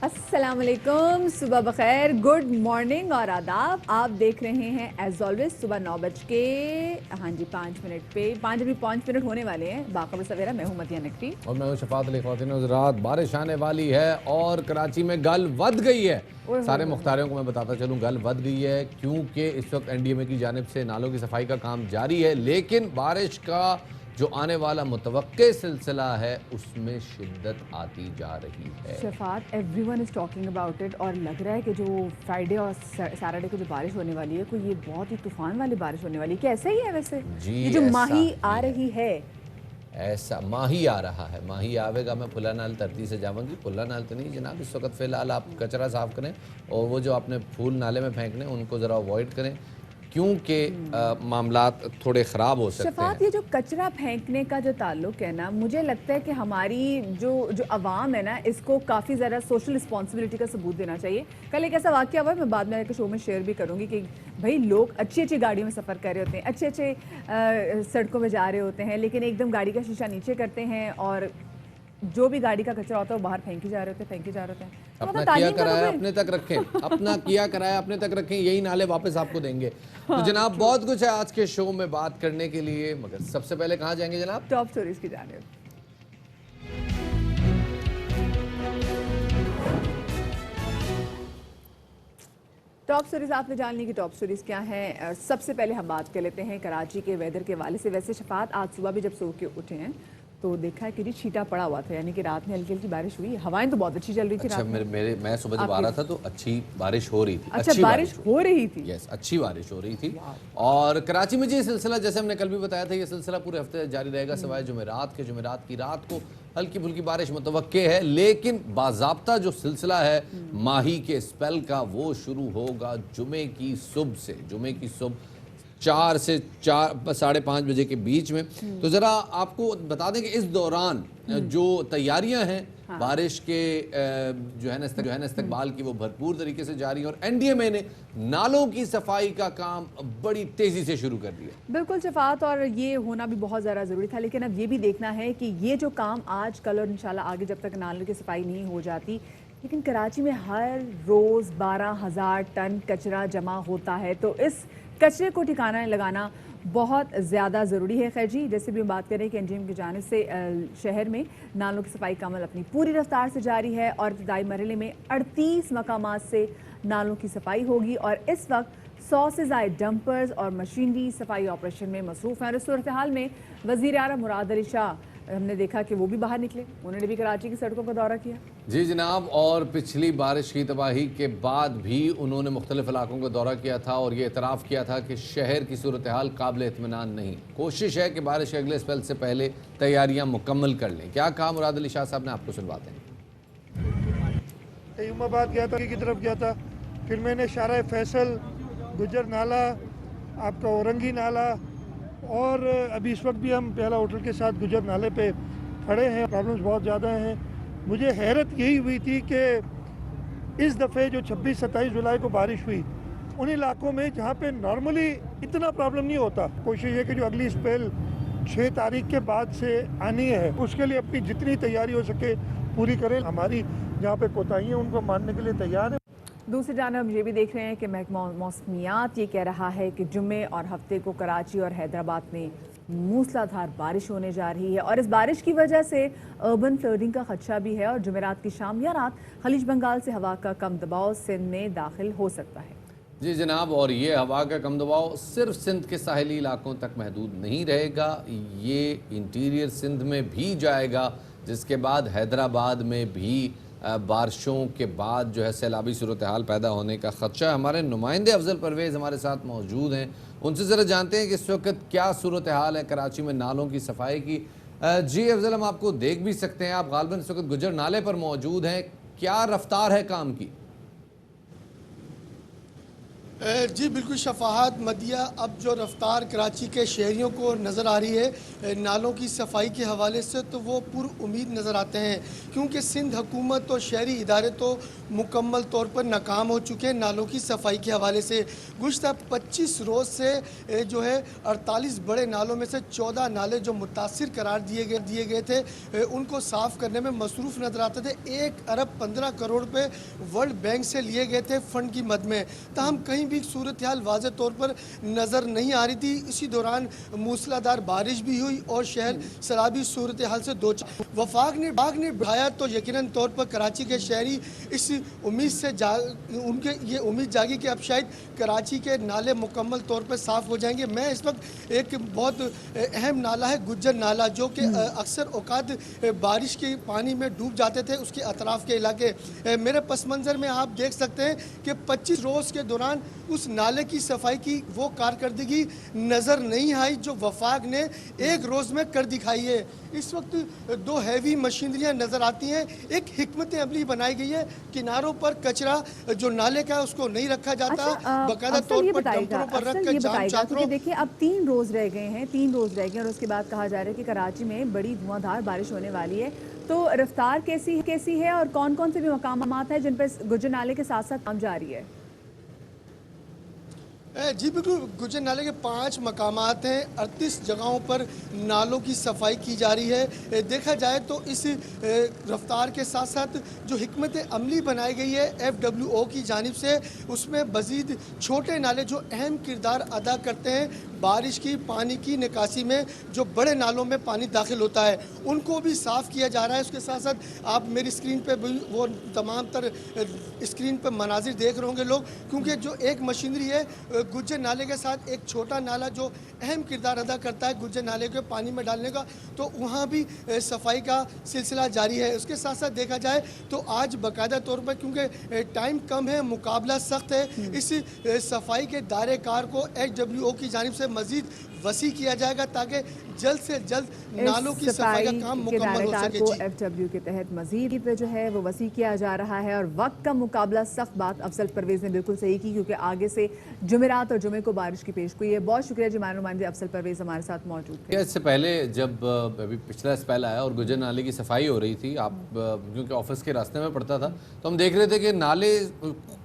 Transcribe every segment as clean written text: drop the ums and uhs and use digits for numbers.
السلام علیکم، صبح بخیر، گڈ مارننگ اور آداب. آپ دیکھ رہے ہیں ایز آلویز صبح 9 بج کے 5 منٹ پہ 5 ہونے والے ہیں. باخبر سویرا، میں ہوں مدیہ نقوی اور میں ہوں شفاعت علی. خواتین و حضرات، بارش آنے والی ہے اور کراچی میں گل ود گئی ہے. سارے مختاریوں کو میں بتاتا چلوں، گل ود گئی ہے کیونکہ اس وقت این ڈی ایم اے کی جانب سے نالوں کی صفائی کا کام جاری ہے، لیکن بارش کا جو آنے والا متوقع سلسلہ ہے اس میں شدت آتی جا رہی ہے. شفاعت، every one is talking about it, اور لگ رہا ہے کہ جو فرائیڈے اور سیٹرڈے کو جو بارش ہونے والی ہے کوئی یہ بہت ہی طوفان والی بارش ہونے والی ہے. کیا ایسا ہی ہے ویسے؟ یہ جو ماہی آ رہی ہے، ایسا ماہی آ رہا ہے، ماہی آوے گا. میں پھلا نال ترتی سے جاؤں گی. پھلا نال تو نہیں جناب، اس وقت فی الحال آپ کچرا صاف کریں اور وہ جو آپ نے پھول نالے میں پھینکنے ان کو ذرا اوائڈ کریں کیونکہ معاملات تھوڑے خراب ہو سکتے ہیں. شفاعت، یہ جو کچرا پھینکنے کا جو تعلق ہے نا، مجھے لگتا ہے کہ ہماری جو عوام ہے نا، اس کو کافی زیادہ سوشل رسپانسبلٹی کا ثبوت دینا چاہیے. کل ایک ایسا واقعہ ہوا ہے، میں بعد میں کے شو میں شیئر بھی کروں گی، کہ بھائی لوگ اچھی اچھی گاڑیوں میں سفر کر رہے ہوتے ہیں، اچھے اچھے سڑکوں پہ جا رہے ہوتے ہیں، لیکن ایک دم گاڑی کا شیشہ نیچے کرتے ہیں اور جو بھی گاڑی کا کچرا ہوتا ہے وہ باہر پھینکی جا رہے ہوتے ہیں. اپنا کیا کرایا اپنے تک رکھیں، اپنا کیا کرایا اپنے تک رکھیں، یہی نالے واپس آپ کو دیں گے. تو جناب بہت کچھ ہے آج کے شو میں بات کرنے کے لیے، مگر سب سے پہلے کہاں جائیں گے جناب؟ ٹاپ سٹوریز کی جانب. ٹاپ سٹوریز آپ نے جان لی کہ ٹاپ سٹوریز کیا ہیں. سب سے پہلے ہم بات کر لیتے ہیں کراچی کے ویدر کے حوالے سے. ویسے شفاعت، آج صبح بھی جب سو کے اٹھے ہیں تو دیکھا ہے کہ چھیٹا پڑا ہوا تھا، یعنی کہ رات میں ہلکی ہلکی بارش ہوئی. ہوائیں تو بہت اچھی چل رہی تھی اچھا، میں صبح جب آ رہا تھا تو اچھی بارش ہو رہی تھی. اچھا، بارش ہو رہی تھی. یس، اچھی بارش ہو رہی تھی. اور کراچی میں یہ سلسلہ، جیسے ہم نے کل بھی بتایا تھا، یہ سلسلہ پورے ہفتے جاری رہے گا سوائے جمعرات کے. جمعرات کی رات کو ہلکی پھلکی بارش متوقع ہے، لیکن باضابطہ جو سلسلہ ہے ماہی کے اسپیل کا وہ شروع ہوگا جمعے کی صبح سے. جمعے کی صبح 4 سے 5:30 بجے کے بیچ میں. تو ذرا آپ کو بتا دیں کہ اس دوران جو تیاریاں ہیں بارش کے جو ہے نا استقبال کی، وہ بھرپور طریقے سے جاری ہیں، اور این ڈی ایم اے نے نالوں کی صفائی کا کام بڑی تیزی سے شروع کر دیا. بالکل شفاعت، اور یہ ہونا بھی بہت زیادہ ضروری تھا. لیکن اب یہ بھی دیکھنا ہے کہ یہ جو کام آج کل اور انشاءاللہ آگے جب تک نالوں کی صفائی نہیں ہو جاتی، لیکن کراچی میں ہر روز 12,000 ٹن کچرا جمع ہوتا ہے، تو اس کچرے کو ٹھکانہ لگانا بہت زیادہ ضروری ہے. خیر جی، جیسے بھی ہم بات کریں کہ این ڈی ایم کی جانب سے شہر میں نالوں کی صفائی کا عمل اپنی پوری رفتار سے جاری ہے، اور ابتدائی مرحلے میں 38 مقامات سے نالوں کی صفائی ہوگی، اور اس وقت 100 سے زائد ڈمپرز اور مشینری صفائی آپریشن میں مصروف ہیں. اور اس صورتحال میں وزیر اعلیٰ مراد علی شاہ، ہم نے دیکھا کہ وہ بھی باہر نکلے، انہوں نے بھی کراچی کی سڑکوں کا دورہ کیا. جی جناب، اور پچھلی بارش کی تباہی کے بعد بھی انہوں نے مختلف علاقوں کا دورہ کیا تھا اور یہ اعتراف کیا تھا کہ شہر کی صورتحال قابل اطمینان نہیں. کوشش ہے کہ بارش کے اگلے اسپیل سے پہلے تیاریاں مکمل کر لیں. کیا کہا مراد علی شاہ صاحب نے، آپ کو سنواتے ہیں. تیوم آباد گیا تھا، کی طرف گیا تھا، پھر میں نے شارع فیصل، گجر نالہ، آپ کا اورنگی نالہ، اور ابھی اس وقت بھی ہم پہلا ہوٹل کے ساتھ گجر نالے پہ کھڑے ہیں. پرابلمز بہت زیادہ ہیں. مجھے حیرت یہی ہوئی تھی کہ اس دفعے جو 26-27 جولائی کو بارش ہوئی، ان علاقوں میں جہاں پہ نارملی اتنا پرابلم نہیں ہوتا، کوشش ہے کہ جو اگلی اسپیل 6 تاریخ کے بعد سے آنی ہے اس کے لیے اپنی جتنی تیاری ہو سکے پوری کریں. ہماری جہاں پہ کوتاہیاں ان کو ماننے کے لیے تیار ہیں. دوسری جانب ہم یہ بھی دیکھ رہے ہیں کہ محکمہ موسمیات یہ کہہ رہا ہے کہ جمعے اور ہفتے کو کراچی اور حیدرآباد میں موسلادھار بارش ہونے جا رہی ہے، اور اس بارش کی وجہ سے اربن فلڈنگ کا خدشہ بھی ہے، اور جمعرات کی شام یا رات خلیج بنگال سے ہوا کا کم دباؤ سندھ میں داخل ہو سکتا ہے. جی جناب، اور یہ ہوا کا کم دباؤ صرف سندھ کے ساحلی علاقوں تک محدود نہیں رہے گا، یہ انٹیریئر سندھ میں بھی جائے گا، جس کے بعد حیدرآباد میں بھی بارشوں کے بعد جو ہے سیلابی صورتحال پیدا ہونے کا خدشہ. ہمارے نمائندے افضل پرویز ہمارے ساتھ موجود ہیں، ان سے ذرا جانتے ہیں کہ اس وقت کیا صورتحال ہے کراچی میں نالوں کی صفائی کی. جی افضل، ہم آپ کو دیکھ بھی سکتے ہیں، آپ غالباً اس وقت گجر نالے پر موجود ہیں. کیا رفتار ہے کام کی؟ جی بالکل شفاعت مدیہ، اب جو رفتار کراچی کے شہریوں کو نظر آ رہی ہے نالوں کی صفائی کے حوالے سے، تو وہ پر امید نظر آتے ہیں، کیونکہ سندھ حکومت اور شہری ادارے تو مکمل طور پر ناکام ہو چکے ہیں نالوں کی صفائی کے حوالے سے۔ گزشتہ 25 روز سے جو ہے 48 بڑے نالوں میں سے 14 نالے جو متاثر قرار دیے گئے تھے ان کو صاف کرنے میں مصروف نظر آتے تھے۔ 1 ارب 15 کروڑ روپے ورلڈ بینک سے لیے گئے تھے فنڈ کی مد میں، تاہم کہیں بھی صورتحال واضح طور پر نظر نہیں آ رہی تھی۔ اسی دوران موسلادھار بارش بھی ہوئی اور شہر سیلابی صورتحال سے وفاق نے بڑھایا، تو یقیناً طور پر کراچی کے شہری اس امید سے ان کے یہ امید جاگی کہ اب شاید کراچی کے نالے مکمل طور پر صاف ہو جائیں گے۔ میں اس وقت ایک بہت اہم نالہ ہے گجر نالہ، جو کہ اکثر اوقات بارش کے پانی میں ڈوب جاتے تھے، اس کے اطراف کے علاقے۔ میرے پس منظر میں آپ دیکھ سکتے ہیں کہ 25 روز کے دوران اس نالے کی صفائی کی وہ کارکردگی نظر نہیں آئی جو وفاق نے 1 روز میں کر دکھائی ہے۔ اس وقت 2 ہیوی مشینریاں نظر آتی ہیں، ایک حکمت عملی بنائی گئی ہے، کناروں پر کچرا جو نالے کا ہے اس کو نہیں رکھا جاتا، باقاعدہ طور پر ڈمپروں پر رکھ کر جام چادروں۔ دیکھیں اب 3 روز رہ گئے ہیں، 3 روز رہ گئے اور اس کے بعد کہا جا رہا ہے کہ کراچی میں بڑی دھواں دھار بارش ہونے والی ہے، تو رفتار کیسی ہے اور کون کون سے بھی مقامات ہیں جن پر گجر نالے کے ساتھ ساتھ کام جاری ہے؟ جی بالکل، گجر نالے کے 5 مقامات ہیں، 38 جگہوں پر نالوں کی صفائی کی جا رہی ہے۔ دیکھا جائے تو اس رفتار کے ساتھ ساتھ جو حکمت عملی بنائی گئی ہے FWO کی جانب سے، اس میں مزید چھوٹے نالے جو اہم کردار ادا کرتے ہیں بارش کی پانی کی نکاسی میں، جو بڑے نالوں میں پانی داخل ہوتا ہے، ان کو بھی صاف کیا جا رہا ہے۔ اس کے ساتھ ساتھ آپ میری اسکرین پہ بھی وہ تمام تر اسکرین پہ مناظر دیکھ رہے ہوں گے لوگ، کیونکہ جو ایک مشینری ہے گجر نالے کے ساتھ ایک چھوٹا نالا جو اہم کردار ادا کرتا ہے گجر نالے کے پانی میں ڈالنے کا، تو وہاں بھی صفائی کا سلسلہ جاری ہے۔ اس کے ساتھ ساتھ دیکھا جائے تو آج باقاعدہ طور پر کیونکہ ٹائم کم ہے، مقابلہ سخت ہے، اس صفائی کے دائرے کار کو FWO کی جانب سے مزید وسیع کیا جائے گا تاکہ جلد سے جلد نالوں کی صفائی کا کام مکمل ہو سکے۔ کو FW کے تحت مزید جو ہے وہ وسیع کیا جا رہا ہے، اور وقت کا مقابلہ سخت، بات افضل پرویز نے بالکل صحیح کی، کیونکہ آگے سے جمعرات اور جمعے کو بارش کی پیش گوئی ہے۔ بہت شکریہ جی، ہمارے نمائندے افضل پرویز ہمارے ساتھ موجود تھے۔ اس سے پہلے جب ابھی پچھلا اسپیل آیا اور گجر نالے کی صفائی ہو رہی تھی، آپ کیونکہ آفس کے راستے میں پڑتا تھا، تو ہم دیکھ رہے تھے کہ نالے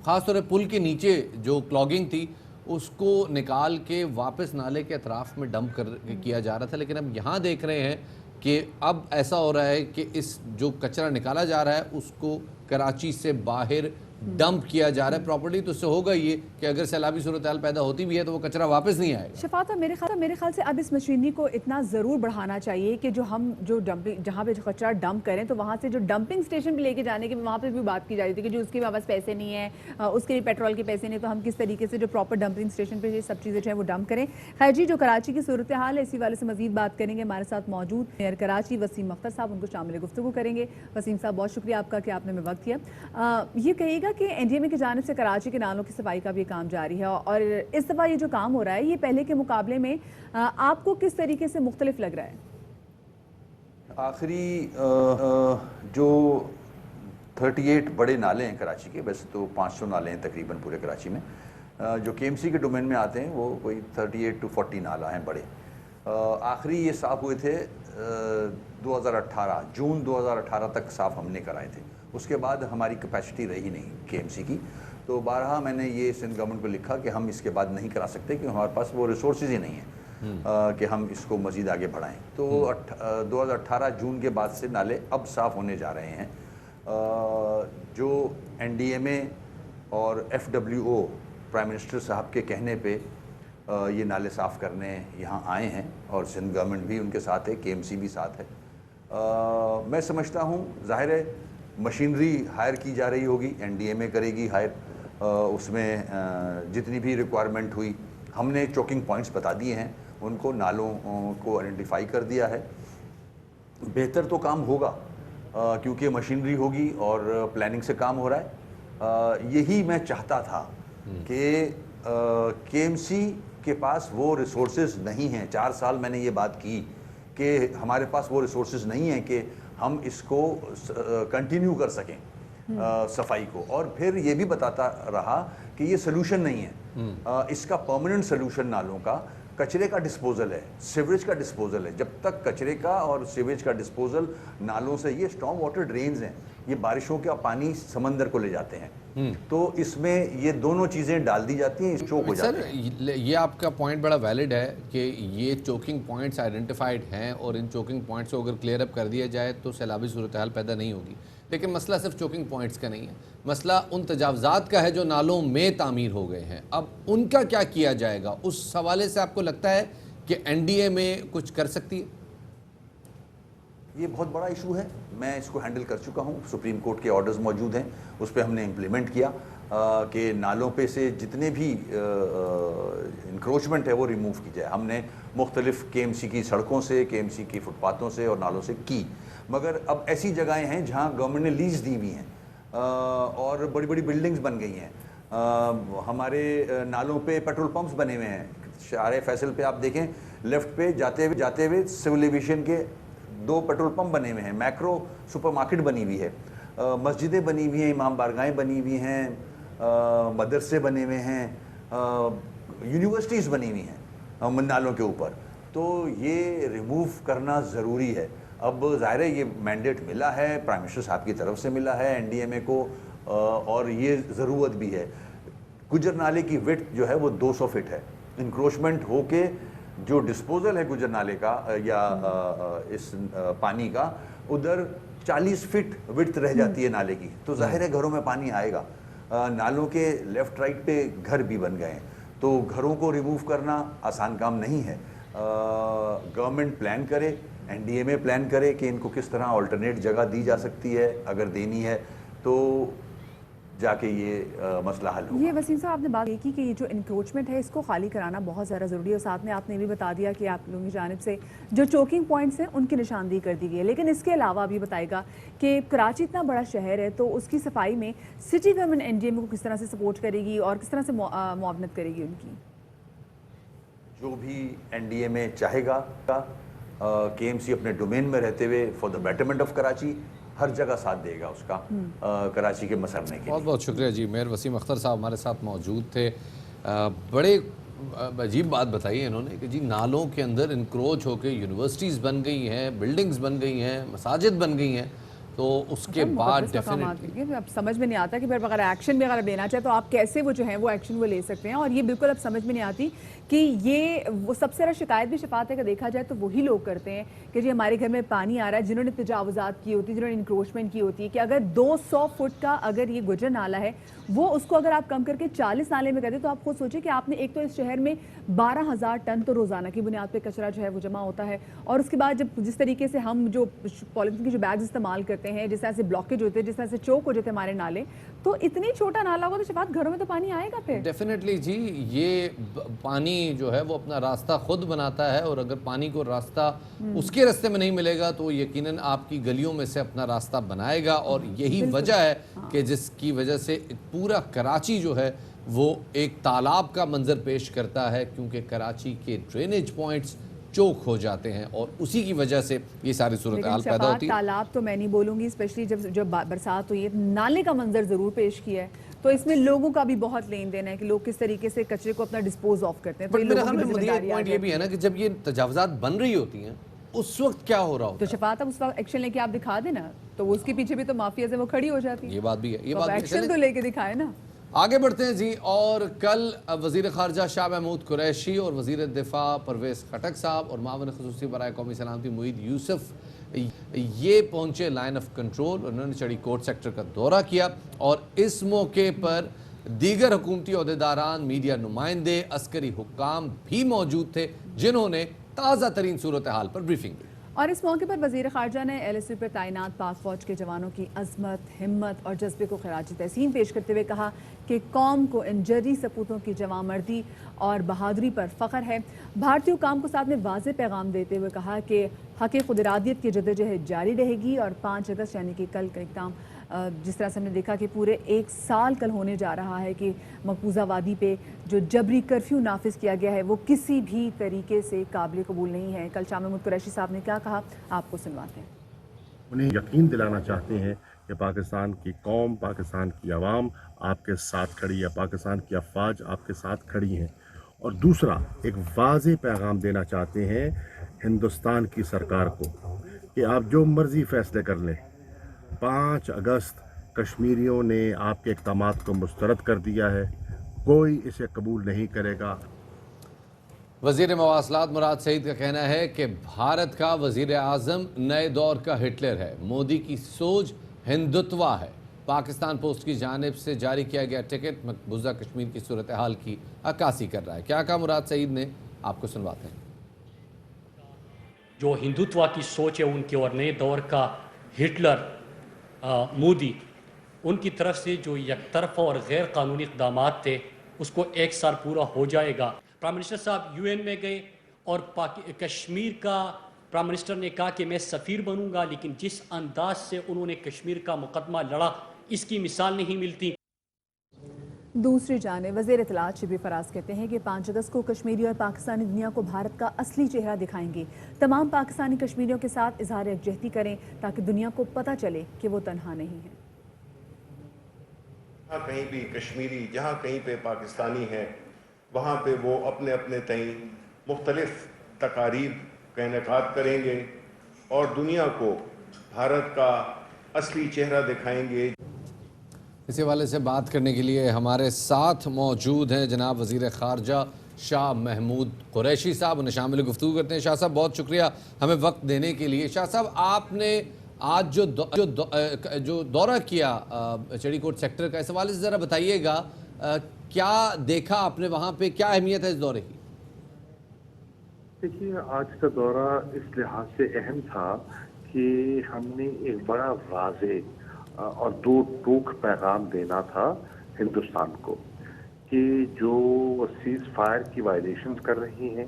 خاص طور پہ پل کے نیچے جو کلاگنگ تھی اس کو نکال کے واپس نالے کے اطراف میں ڈمپ کیا جا رہا تھا، لیکن اب یہاں دیکھ رہے ہیں کہ اب ایسا ہو رہا ہے کہ اس جو کچرا نکالا جا رہا ہے اس کو کراچی سے باہر ڈمپ کیا جا رہا ہے پراپرلی، تو اس سے ہوگا یہ کہ اگر سیلابی صورتحال پیدا ہوتی بھی ہے تو وہ کچرا واپس نہیں آئے گا۔ شفاعت، میرے خیال سے اب اس مشینری کو اتنا ضرور بڑھانا چاہیے کہ جو ڈمپنگ جہاں پہ جو کچرا ڈمپ کریں تو وہاں سے جو ڈمپنگ سٹیشن پہ لے کے جانے کے وہاں پہ بھی بات کی جا رہی تھی کہ جو اس کے پاس پیسے نہیں ہیں، اس کے لیے پیٹرول کے پیسے نہیں، تو ہم کس طریقے سے جو پراپر ڈمپنگ سٹیشن پہ یہ سب چیزیں جو ہیں وہ ڈمپ کریں۔ خیر جی، جو کراچی کی صورتحال ہے اسی والے سے مزید بات کریں گے، ہمارے ساتھ موجود میئر کراچی وسیم اختر صاحب، ان کو شامل گفتگو کریں گے۔ وسیم صاحب بہت شکریہ آپ کا کہ آپ نے ہمیں وقت دیا۔ یہ کہیے گا کہ NDMA کی جانب سے کراچی کے نالوں کی صفائی کا بھی کام جاری ہے، اور اس دفعہ یہ جو کام ہو رہا ہے یہ پہلے کے مقابلے میں آپ کو کس طریقے سے مختلف لگ رہا ہے؟ آخری جو 38 بڑے نالے ہیں کراچی کے، ویسے تو 500 نالے ہیں تقریباً پورے کراچی میں، جو KMC کے ڈومین میں آتے ہیں وہ کوئی 38 to 40 نالہ ہیں بڑے۔ آخری یہ صاف ہوئے تھے 2018 جون 2018 تک صاف ہم نے کرائے تھے، اس کے بعد ہماری کیپیسٹی رہی نہیں KMC کی، تو بارہا میں نے یہ سندھ گورنمنٹ کو لکھا کہ ہم اس کے بعد نہیں کرا سکتے کیونکہ ہمارے پاس وہ ریسورسز ہی نہیں ہیں کہ ہم اس کو مزید آگے بڑھائیں۔ تو 2018 جون کے بعد سے نالے اب صاف ہونے جا رہے ہیں۔ جو NDMA اور FWO پرائم منسٹر صاحب کے کہنے پہ یہ نالے صاف کرنے یہاں آئے ہیں، اور سندھ گورنمنٹ بھی ان کے ساتھ ہے، KMC بھی ساتھ ہے۔ میں سمجھتا ہوں ظاہر ہے مشینری ہائر کی جا رہی ہوگی، NDMA کرے گی ہائر، اس میں جتنی بھی ریکوائرمنٹ ہوئی ہم نے چوکنگ پوائنٹس بتا دیے ہیں، ان کو نالوں کو آئیڈینٹیفائی کر دیا ہے۔ بہتر تو کام ہوگا کیونکہ مشینری ہوگی اور پلاننگ سے کام ہو رہا ہے۔ یہی میں چاہتا تھا کہ KMC کے پاس وہ ریسورسز نہیں ہیں، 4 سال میں نے یہ بات کی کہ ہمارے پاس وہ ریسورسز نہیں ہیں کہ ہم اس کو کنٹینیو کر سکیں۔ صفائی کو, اور پھر یہ بھی بتاتا رہا کہ یہ سلوشن نہیں ہے, اس کا پرماننٹ سلوشن نالوں کا کچرے کا ڈسپوزل ہے, سیوریج کا ڈسپوزل ہے. جب تک کچرے کا اور سیوریج کا ڈسپوزل نالوں سے, یہ اسٹارم واٹر ڈرینز ہیں, یہ بارشوں کا پانی سمندر کو لے جاتے ہیں, تو اس میں یہ دونوں چیزیں ڈال دی جاتی ہیں, چوک ہو جاتے ہیں. سر یہ آپ کا پوائنٹ بڑا ویلڈ ہے کہ یہ چوکنگ پوائنٹس آئیڈینٹیفائڈ ہیں, اور ان چوکنگ پوائنٹس کو اگر کلیئر اپ کر دیا جائے تو سیلابی صورتحال پیدا نہیں ہوگی. لیکن مسئلہ صرف چوکنگ پوائنٹس کا نہیں ہے, مسئلہ ان تجاوزات کا ہے جو نالوں میں تعمیر ہو گئے ہیں. اب ان کا کیا کیا جائے گا؟ اس حوالے سے آپ کو لگتا ہے کہ این ڈی اے میں کچھ کر سکتی ہے؟ یہ بہت بڑا ایشو ہے, میں اس کو ہینڈل کر چکا ہوں, سپریم کورٹ کے آرڈرز موجود ہیں, اس پہ ہم نے امپلیمنٹ کیا کہ نالوں پہ سے جتنے بھی انکروچمنٹ ہے وہ ریموو کی جائے. ہم نے مختلف کے ایم سی کی سڑکوں سے, کے ایم سی کی فٹ پاتھوں سے اور نالوں سے کی, مگر اب ایسی جگہیں ہیں جہاں گورنمنٹ نے لیز دی ہوئی ہیں اور بڑی بڑی بلڈنگز بن گئی ہیں. ہمارے نالوں پہ پیٹرول پمپس بنے ہوئے ہیں. شارع فیصل پہ آپ دیکھیں, لیفٹ پہ جاتے ہوئے سول ایویشن کے 2 پیٹرول پمپ بنے ہوئے ہیں, میکرو سپر مارکیٹ بنی ہوئی ہے, مسجدیں بنی ہوئی ہیں, امام بارگاہیں بنی ہوئی ہیں, مدرسے بنے ہوئے ہیں, یونیورسٹیز بنی ہوئی ہیں نالوں کے اوپر. تو یہ ریموو کرنا ضروری ہے. اب ظاہر ہے یہ مینڈیٹ ملا ہے, پرائم منسٹر صاحب کی طرف سے ملا ہے این ڈی ایم اے کو, اور یہ ضرورت بھی ہے. گجر نالے کی وڈتھ جو ہے وہ 200 فٹ ہے. انکروچمنٹ ہو کے جو ڈسپوزل ہے گجر نالے کا یا اس پانی کا, ادھر 40 فٹ وڈتھ رہ جاتی ہے نالے کی, تو ظاہر ہے گھروں میں پانی آئے گا. نالوں کے لیفٹ رائٹ پہ گھر بھی بن گئے ہیں, تو گھروں کو ریموو کرنا آسان کام نہیں ہے. گورنمنٹ پلان کرے, N D M A plan کرے کہ ان کو کس طرح آلٹرنیٹ جگہ دی جا سکتی ہے, اگر دینی ہے تو جا کے یہ مسئلہ حل ہوگا. یہ وسیم صاحب آپ نے بات کی کہ یہ جو انکروچمنٹ ہے اس کو خالی کرانا بہت زیادہ ضروری ہے, اور ساتھ میں آپ نے بھی بتا دیا کہ آپ لوگوں کی جانب سے جو چوکنگ پوائنٹس ہیں ان کی نشاندہی کر دی گئی ہے. لیکن اس کے علاوہ بھی بتائے گا کہ کراچی اتنا بڑا شہر ہے, تو اس کی صفائی میں city government N D M کو کس طرح سے سپورٹ کرے گی اور کس طرح سے معاونت کرے گی ان کی؟ جو بھی این ڈی ایم اے چاہے گا, کے ایم سی اپنے ڈومین میں رہتے ہوئے for the betterment of Karachi ہر جگہ ساتھ دے گا اس کا, کراچی کے مسرنے کے. بہت بہت شکریہ جی. میئر وسیم اختر صاحب ہمارے ساتھ موجود تھے. بڑے عجیب بات بتائی ہے انہوں نے کہ جی نالوں کے اندر انکروچ ہو کے یونیورسٹیز بن گئی ہیں, بلڈنگز بن گئی ہیں, مساجد بن گئی ہیں, تو اس کے بعد ڈیفینیٹلی اب سمجھ میں نہیں آتا کہ پھر اگر ایکشن بھی اگر لینا چاہے تو آپ کیسے وہ جو ہیں وہ ایکشن وہ لے سکتے ہیں. اور یہ بالکل اب سمجھ میں نہیں آتی کہ یہ وہ سب سے زیادہ شکایت بھی شفاعت کا دیکھا جائے تو وہی لوگ کرتے ہیں کہ جی ہمارے گھر میں پانی آ رہا ہے, جنہوں نے تجاوزات کی ہوتی ہے, جنہوں نے انکروچمنٹ کی ہوتی ہے, کہ اگر 200 فٹ کا اگر یہ گجر نالہ ہے وہ اس کو اگر آپ کم کر کے 40 نالے میں کر دیں, تو آپ خود سوچیں کہ آپ نے ایک تو اس شہر میں 12,000 ٹن تو روزانہ کی بنیاد پہ کچرا جو ہے وہ جمع ہوتا ہے, اور اس کے بعد جب جس طریقے سے ہم جو پولیتھین کے جو بیگز استعمال کرتے ہیں, جس طرح سے بلاکیج ہوتے ہیں, جس طرح سے چوک ہو جاتے ہیں ہمارے نالے, تو اتنی چھوٹا نالا ہوگا تو شفاعت گھروں میں تو پانی آئے گا پھر. ڈیفینیٹلی جی, یہ پانی جو ہے وہ اپنا راستہ خود بناتا ہے, اور اگر پانی کو راستہ اس کے راستے میں نہیں ملے گا تو یقیناً آپ کی گلیوں میں سے اپنا راستہ بنائے گا. اور یہی وجہ ہے کہ جس کی وجہ سے پورا کراچی جو ہے وہ ایک تالاب کا منظر پیش کرتا ہے, کیونکہ کراچی کے ڈرینیج پوائنٹس چوک ہو جاتے ہیں, اور اسی کی وجہ سے یہ ساری صورتحال پیدا ہوتی ہے. تالاب تو میں نہیں بولوں گی, اسپیشلی جب برسات ہوئی ہے, نالے کا منظر ضرور پیش کیا ہے, تو اس میں لوگوں کا بھی بہت لین دین ہے کہ لوگ کس طریقے سے کچرے کو اپنا ڈسپوز آف کرتے ہیں. بٹ میرے خیال میں پوائنٹ یہ بھی ہے نا کہ جب یہ تجاوزات بن رہی ہوتی ہیں اس وقت کیا ہو رہا ہوتا ہے, تو شفاعت اب اس وقت ایکشن لے کے آپ دکھا دیں نا, تو اس کے پیچھے بھی تو مافیاز ہیں وہ کھڑی ہو جاتی ہے. یہ بات بھی ہے, یہ بات ایکشن تو لے کے دکھائے نا. آگے بڑھتے ہیں جی. اور کل وزیر خارجہ شاہ محمود قریشی اور وزیر دفاع پرویز خٹک صاحب اور معاون خصوصی برائے قومی سلامتی معید یوسف یہ پہنچے لائن آف کنٹرول. انہوں نے چڑی کوٹ سیکٹر کا دورہ کیا, اور اس موقع پر دیگر حکومتی عہدیداران, میڈیا نمائندے, عسکری حکام بھی موجود تھے, جنہوں نے تازہ ترین صورتحال پر بریفنگ دی. اور اس موقع پر وزیر خارجہ نے ایل ایس یو پر تعینات پاک فوج کے جوانوں کی عظمت, ہمت اور جذبے کو خراج تحسین پیش کرتے ہوئے کہا کہ قوم کو ان جری سپوتوں کی جواں مردی اور بہادری پر فخر ہے. بھارتی حکام کو ساتھ میں واضح پیغام دیتے ہوئے کہا کہ حق خود ارادیت کی جدوجہد جاری رہے گی, اور 5 اگست یعنی کہ کل کا اقدام جس طرح سے ہم نے دیکھا کہ پورے 1 سال کل ہونے جا رہا ہے کہ مقبوضہ وادی پہ جو جبری کرفیو نافذ کیا گیا ہے وہ کسی بھی طریقے سے قابل قبول نہیں ہے. کل شاہ محمود قریشی صاحب نے کیا کہا آپ کو سنواتے ہیں. انہیں یقین دلانا چاہتے ہیں کہ پاکستان کی قوم، پاکستان کی عوام آپ کے ساتھ کھڑی ہے، پاکستان کی افواج آپ کے ساتھ کھڑی ہیں. اور دوسرا ایک واضح پیغام دینا چاہتے ہیں ہندوستان کی سرکار کو کہ آپ جو مرضی فیصلے کر لیں، 5 اگست کشمیریوں نے آپ کے اقدامات کو مسترد کر دیا ہے، کوئی اسے قبول نہیں کرے گا. وزیر مواصلات مراد سعید کا کہنا ہے کہ بھارت کا وزیر اعظم نئے دور کا ہٹلر ہے. مودی کی سوچ ہندوتوا ہے. پاکستان پوسٹ کی جانب سے جاری کیا گیا ٹکٹ مقبوضہ کشمیر کی صورتحال کی عکاسی کر رہا ہے. کیا کہا مراد سعید نے، آپ کو سنواتے ہیں. جو ہندوتوا کی سوچ ہے ان کی اور نئے دور کا ہٹلر مودی، ان کی طرف سے جو یک طرفہ اور غیر قانونی اقدامات تھے اس کو 1 سال پورا ہو جائے گا. پرائم منسٹر صاحب یو این میں گئے اور کشمیر کا پرائم منسٹر نے کہا کہ میں سفیر بنوں گا، لیکن جس انداز سے انہوں نے کشمیر کا مقدمہ لڑا اس کی مثال نہیں ملتی. دوسری جانب وزیر اطلاعات شبیر فراز کہتے ہیں کہ 5 اگست کو کشمیری اور پاکستانی دنیا کو بھارت کا اصلی چہرہ دکھائیں گے. تمام پاکستانی کشمیریوں کے ساتھ اظہار یکجہتی کریں تاکہ دنیا کو پتہ چلے کہ وہ تنہا نہیں ہیں. جہاں کہیں بھی کشمیری، جہاں کہیں پہ پاکستانی ہے، وہاں پہ وہ اپنے اپنے تئیں مختلف تقاریب کا انعقاد کریں گے اور دنیا کو بھارت کا اصلی چہرہ دکھائیں گے. اسی حوالے سے بات کرنے کے لیے ہمارے ساتھ موجود ہیں جناب وزیر خارجہ شاہ محمود قریشی صاحب. انہیں شامل گفتگو کرتے ہیں. شاہ صاحب بہت شکریہ ہمیں وقت دینے کے لیے. شاہ صاحب آپ نے آج جو دورہ کیا چڑی کوٹ سیکٹر کا، اس حوالے سے ذرا بتائیے گا کیا دیکھا آپ نے وہاں پہ، کیا اہمیت ہے اس دورے کی؟ دیکھیے آج کا دورہ اس لحاظ سے اہم تھا کہ ہم نے ایک بڑا واضح اور 2 ٹوک پیغام دینا تھا ہندوستان کو کہ جو سیز فائر کی وائلیشنز کر رہی ہیں،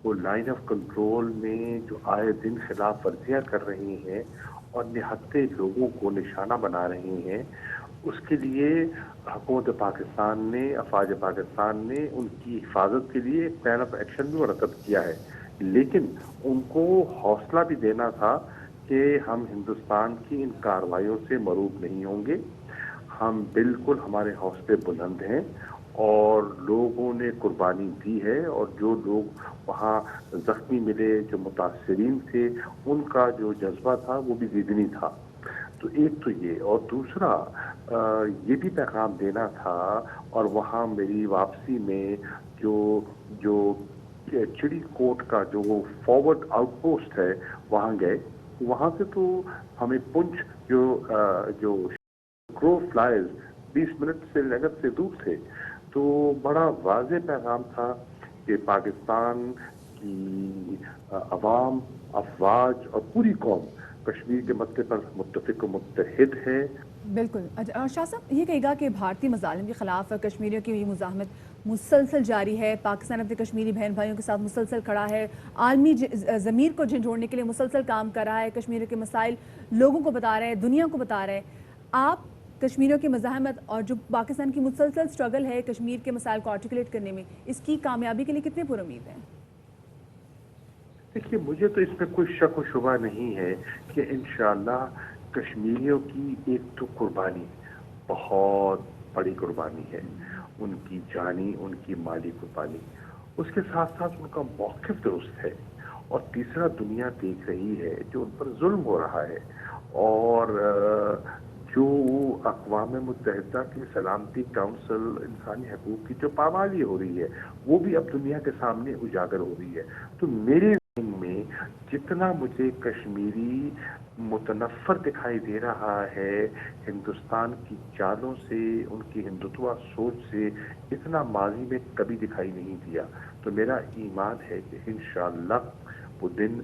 وہ لائن آف کنٹرول میں جو آئے دن خلاف ورزیاں کر رہی ہیں اور نہتے لوگوں کو نشانہ بنا رہی ہیں، اس کے لیے حکومت پاکستان نے، افواج پاکستان نے ان کی حفاظت کے لیے ایک پلان آف ایکشن بھی مرتب کیا ہے. لیکن ان کو حوصلہ بھی دینا تھا کہ ہم ہندوستان کی ان کارروائیوں سے مروب نہیں ہوں گے. ہم بالکل، ہمارے حوصلے بلند ہیں اور لوگوں نے قربانی دی ہے، اور جو لوگ وہاں زخمی ملے، جو متاثرین تھے، ان کا جو جذبہ تھا وہ بھی ضدنی تھا. تو ایک تو یہ، اور دوسرا یہ بھی پیغام دینا تھا، اور وہاں میری واپسی میں جو چڑی کوٹ کا جو فارورڈ آؤٹ پوسٹ ہے وہاں گئے. وہاں سے تو ہمیں پنچ جو کرو فلائز 20 منٹ سے لگت سے دور تھے. تو بڑا واضح پیغام تھا کہ پاکستان کی عوام، افواج اور پوری قوم کشمیر کے مسئلے پر متفق و متحد ہے. بالکل. شاہ صاحب یہ کہے گا کہ بھارتی مظالم کے خلاف کشمیریوں کی یہ مزاحمت مسلسل جاری ہے. پاکستان اپنے کشمیری بہن بھائیوں کے ساتھ مسلسل کھڑا ہے، عالمی ضمیر کو جھنجھوڑنے کے لیے مسلسل کام کر رہا ہے، کشمیریوں کے مسائل لوگوں کو بتا رہے ہیں، دنیا کو بتا رہے ہیں. آپ کشمیریوں کی مزاحمت اور جو پاکستان کی مسلسل سٹرگل ہے کشمیر کے مسائل کو آرٹیکولیٹ کرنے میں، اس کی کامیابی کے لیے کتنے پر امید ہیں؟ دیکھیے مجھے تو اس میں کوئی شک و شبہ نہیں ہے کہ انشاءاللہ کشمیریوں کی ایک تو قربانی، بہت بڑی قربانی ہے، ان کی جانی، ان کی مالی قربانی، اس کے ساتھ ساتھ ان کا موقف درست ہے. اور تیسرا دنیا دیکھ رہی ہے جو ان پر ظلم ہو رہا ہے، اور جو اقوام متحدہ کی سلامتی کونسل انسانی حقوق کی جو پامالی ہو رہی ہے وہ بھی اب دنیا کے سامنے اجاگر ہو رہی ہے. تو میرے ذہن میں جتنا مجھے کشمیری متنفر دکھائی دے رہا ہے ہندوستان کی چالوں سے، ان کی ہندوتوا سوچ سے، اتنا ماضی میں کبھی دکھائی نہیں دیا. تو میرا ایمان ہے کہ انشاءاللہ وہ دن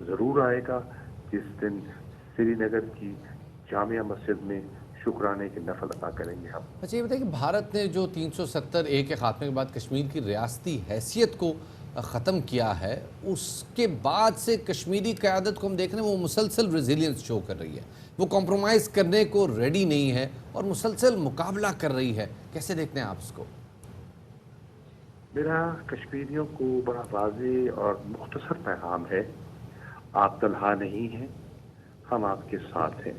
ضرور آئے گا جس دن سری نگر کی جامعہ مسجد میں شکرانے کے نفل ادا کریں گے ہم. اچھا یہ بتائیں کہ بھارت نے جو 370A کے خاتمے کے بعد کشمیر کی ریاستی حیثیت کو ختم کیا ہے، اس کے بعد سے کشمیری قیادت کو ہم دیکھ رہے ہیں وہ مسلسل ریزیلینس شو کر رہی ہے، وہ کمپرومائز کرنے کو ریڈی نہیں ہے اور مسلسل مقابلہ کر رہی ہے. کیسے دیکھتے ہیں آپ اس کو؟ میرا کشمیریوں کو بڑا واضح اور مختصر پیغام ہے، آپ تنہا نہیں ہیں، ہم آپ کے ساتھ ہیں.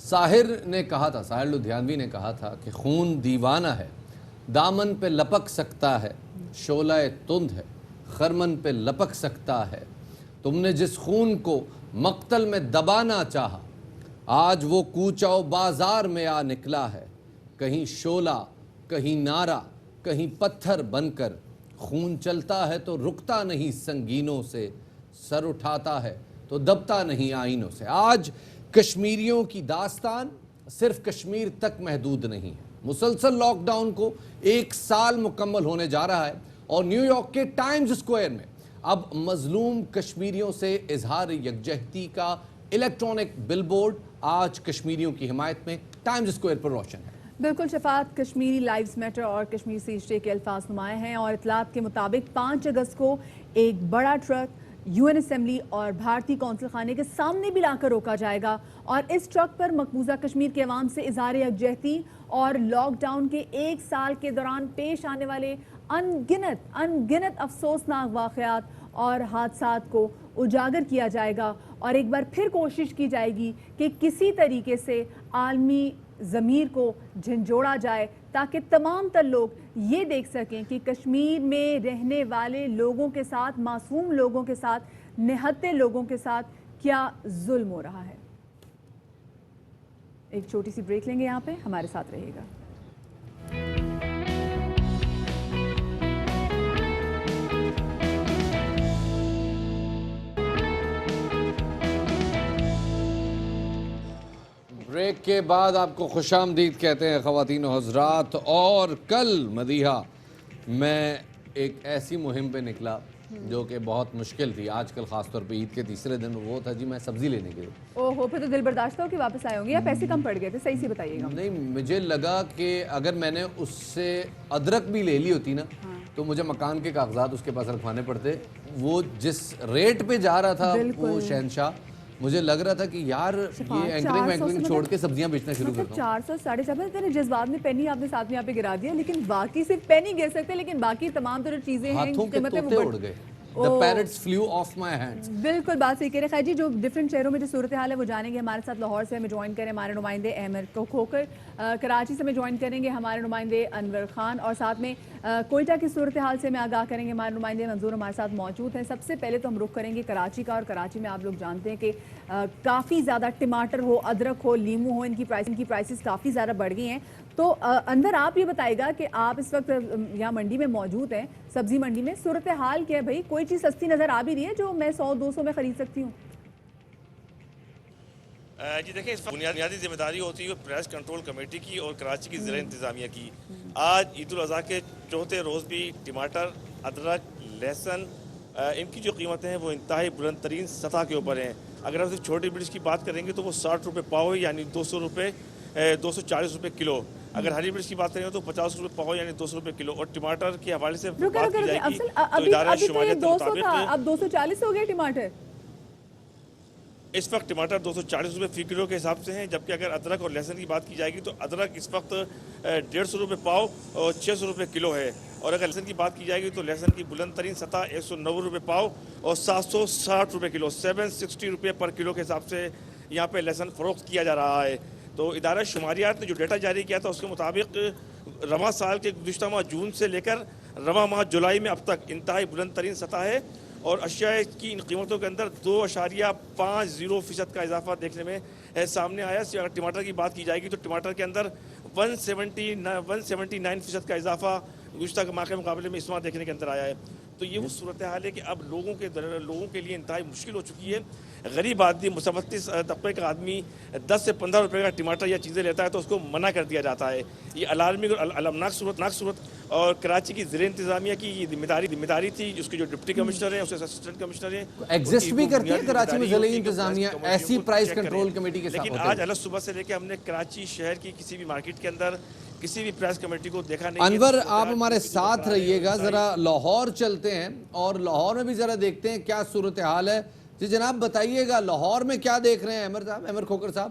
ساحر نے کہا تھا, ساحر لدھیانوی نے کہا تھا کہ خون دیوانہ ہے, دامن پہ لپک سکتا ہے, شعلہ تند ہے, خرمن پہ لپک سکتا ہے. تم نے جس خون کو مقتل میں دبانا چاہا, آج وہ کوچہ و بازار میں آ نکلا ہے. کہیں شعلہ, کہیں نعرہ, کہیں پتھر بن کر. خون چلتا ہے تو رکتا نہیں سنگینوں سے, سر اٹھاتا ہے تو دبتا نہیں آئینوں سے. آج کشمیریوں کی داستان صرف کشمیر تک محدود نہیں ہے. مسلسل لاک ڈاؤن کو 1 سال مکمل ہونے جا رہا ہے اور نیو یارک کے ٹائمز اسکوائر میں اب مظلوم کشمیریوں سے اظہار یکجہتی کا الیکٹرانک بل بورڈ آج کشمیریوں کی حمایت میں ٹائمز اسکوائر پر روشن ہے. بالکل شفاعت, کشمیری لائیوز میٹر اور کشمیر سیج ڈے کے الفاظ نمایاں ہیں اور اطلاعات کے مطابق 5 اگست کو ایک بڑا ٹرک یو این اسمبلی اور بھارتی کونسل خانے کے سامنے بھی لا کر روکا جائے گا اور اس ٹرک پر مقبوضہ کشمیر کے عوام سے اظہار یکجہتی اور لاک ڈاؤن کے 1 سال کے دوران پیش آنے والے انگنت افسوسناک واقعات اور حادثات کو اجاگر کیا جائے گا اور ایک بار پھر کوشش کی جائے گی کہ کسی طریقے سے عالمی ضمیر کو جھنجھوڑا جائے تاکہ تمام تر لوگ یہ دیکھ سکیں کہ کشمیر میں رہنے والے لوگوں کے ساتھ, معصوم لوگوں کے ساتھ, نہتے لوگوں کے ساتھ کیا ظلم ہو رہا ہے. ایک چھوٹی سی بریک لیں گے یہاں پہ, ہمارے ساتھ رہیے گا. بریک کے بعد آپ کو خوش آمدید کہتے ہیں خواتین و حضرات. اور کل مدیحہ میں ایک ایسی مہم پہ نکلا جو کہ بہت مشکل تھی. آج کل خاص طور پہ عید کے تیسرے دن وہ تھا جی میں سبزی لینے کے لیے. اوہو, پھر تو دل برداشت ہو کہ واپس آئے ہوں گے یا پیسے کم پڑ گئے تھے؟ صحیح سے بتائیے گا. نہیں, مجھے لگا کہ اگر میں نے اس سے ادرک بھی لے لی ہوتی نا تو مجھے مکان کے کاغذات اس کے پاس رکھوانے پڑتے. وہ جس ریٹ پہ جا رہا تھا وہ شہنشاہ, مجھے لگ رہا تھا کہ یار یہ اینکرنگ چھوڑ کے سبزیاں بیچنا شروع کرتا ہوں. 400 450 اتنے جذبات میں پینی آپ نے ساتھ میں یہاں پہ گرا دیا, لیکن باقی صرف پینی گر سکتے, لیکن باقی تمام طرح چیزیں ہیں ہاتھوں کے طوطے اڑ گئے. The parrots flew off my hands. بالکل بات صحیح کہہ رہے. خیر جی, جو ڈفرینٹ شہروں میں جو صورتحال ہے وہ جانیں گے. ہمارے ساتھ لاہور سے ہمیں جوائن کریں ہمارے نمائندے احمد کھوکر, کراچی سے ہمیں جوائن کریں گے ہمارے نمائندے انور خان, اور ساتھ میں کوئٹہ کی صورتحال سے ہمیں آگاہ کریں گے ہمارے نمائندے منظور ہمارے ساتھ موجود ہیں. سب سے پہلے تو ہم رخ کریں گے کراچی کا, اور کراچی میں آپ لوگ جانتے ہیں کہ کافی زیادہ ٹماٹر ہو, ادرک ہو, لیمو ہو, ان کی پرائسز کافی زیادہ بڑھ گئی ہیں. تو انور آپ یہ بتائے گا کہ آپ اس وقت یہاں منڈی میں موجود ہیں, سبزی منڈی میں, صورتحال کیا ہے بھائی؟ کوئی چیز سستی نظر آ بھی رہی ہے جو میں 100-200 میں خرید سکتی ہوں؟ جی دیکھیں, اس بنیادی ذمہ داری ہوتی ہے پرائس کنٹرول کمیٹی کی اور کراچی کی ضلع انتظامیہ کی. آج عید الاضحیٰ کے چوتھے روز بھی ٹماٹر, ادرک, لہسن, ان کی جو قیمتیں ہیں وہ انتہائی بلند ترین سطح کے اوپر ہیں. اگر ہم چھوٹی مرچ کی بات کریں گے تو وہ 60 روپے پاؤ یعنی 200 روپے 240 روپے کلو. اگر ہری مرچ کی بات کریں تو 50 روپے پاؤ یعنی 200 روپے کلو. اور ٹماٹر کے حوالے سے بات کی جائے گی تو ادارہ شماریت کے مطابق اب 240 ہو گئے ٹماٹر. اس وقت ٹماٹر 240 روپے فی کلو کے حساب سے ہیں, جبکہ اگر ادرک اور لہسن کی بات کی جائے گی تو ادرک اس وقت 150 روپے پاؤ اور 600 روپے کلو ہے. اور اگر لہسن کی بات کی جائے گی تو لہسن کی بلند ترین سطح 190 روپے پاؤ اور 760 روپے کلو, 760 روپے پر کلو کے حساب سے یہاں پہ لہسن فروخت کیا جا رہا ہے. تو ادارہ شماریات نے جو ڈیٹا جاری کیا تھا اس کے مطابق رواں سال کے گزشتہ ماہ جون سے لے کر رواں ماہ جولائی میں اب تک انتہائی بلند ترین سطح ہے, اور اشیاء کی ان قیمتوں کے اندر 2.50% کا اضافہ دیکھنے میں سامنے آیا. اگر ٹماٹر کی بات کی جائے گی تو ٹماٹر کے اندر 179% کا اضافہ گزشتہ ماہ کے مقابلے میں اس ماہ دیکھنے کے اندر آیا ہے. تو یہ وہ صورتحال ہے کہ اب لوگوں کے لیے انتہائی مشکل ہو چکی ہے. غریب آدمی, متوسط طبقے کا آدمی 10 سے 15 روپے کا ٹماٹر یا چیزیں لیتا ہے تو اس کو منع کر دیا جاتا ہے. یہ الارمنگ اور المناک صورت اور کراچی کی ضلع انتظامیہ کی یہ ذمہ داری تھی. اس کے جو ڈپٹی کمشنر ہیں, اس کے اسسٹنٹ کمشنر ہیں, ایگزسٹ بھی کرتی ہے کراچی میں ضلع انتظامیہ ایسی پرائس کنٹرول کمیٹی کے ساتھ. لیکن آج الگ صبح سے لے کے ہم نے کراچی شہر کی کسی بھی مارکیٹ کے اندر کسی بھی پرائس کمیٹی کو دیکھا نہیں. انور آپ ہمارے ساتھ رہیے گا, ذرا لاہور چلتے ہیں اور لاہور میں بھی ذرا دیکھتے ہیں کیا صورتحال ہے. جی جناب بتائیے گا لاہور میں کیا دیکھ رہے ہیں احمد کھوکر صاحب؟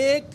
1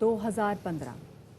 2015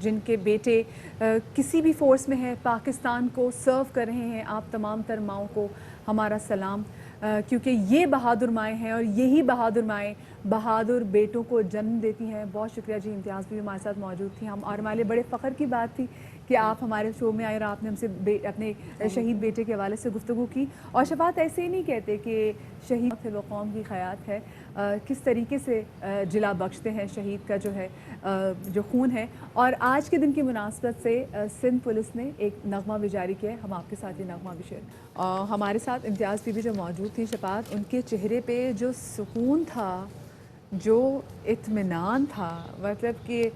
جن کے بیٹے کسی بھی فورس میں ہیں, پاکستان کو سرو کر رہے ہیں, آپ تمام تر ماؤں کو ہمارا سلام, کیونکہ یہ بہادر مائیں ہیں اور یہی بہادر مائیں بہادر بیٹوں کو جنم دیتی ہیں. بہت شکریہ جی, امتیاز بھی ہمارے ساتھ موجود تھی. ہم اور ہمارے بڑے فخر کی بات تھی کہ آپ ہمارے شو میں آئے اور آپ نے ہم سے اپنے شہید بیٹے کے حوالے سے گفتگو کی. اور شفاعت ایسے ہی نہیں کہتے کہ شہید تھے وہ قوم کی خیات ہے, کس طریقے سے جلا بخشتے ہیں شہید کا جو ہے جو خون ہے. اور آج کے دن کی مناسبت سے سندھ پولیس نے ایک نغمہ بھی جاری کیا ہے, ہم آپ کے ساتھ یہ نغمہ بھی شیئر. ہمارے ساتھ امتیاز بی بی جو موجود تھی شفاعت, ان کے چہرے پہ جو سکون تھا, جو اطمینان تھا, مطلب کہ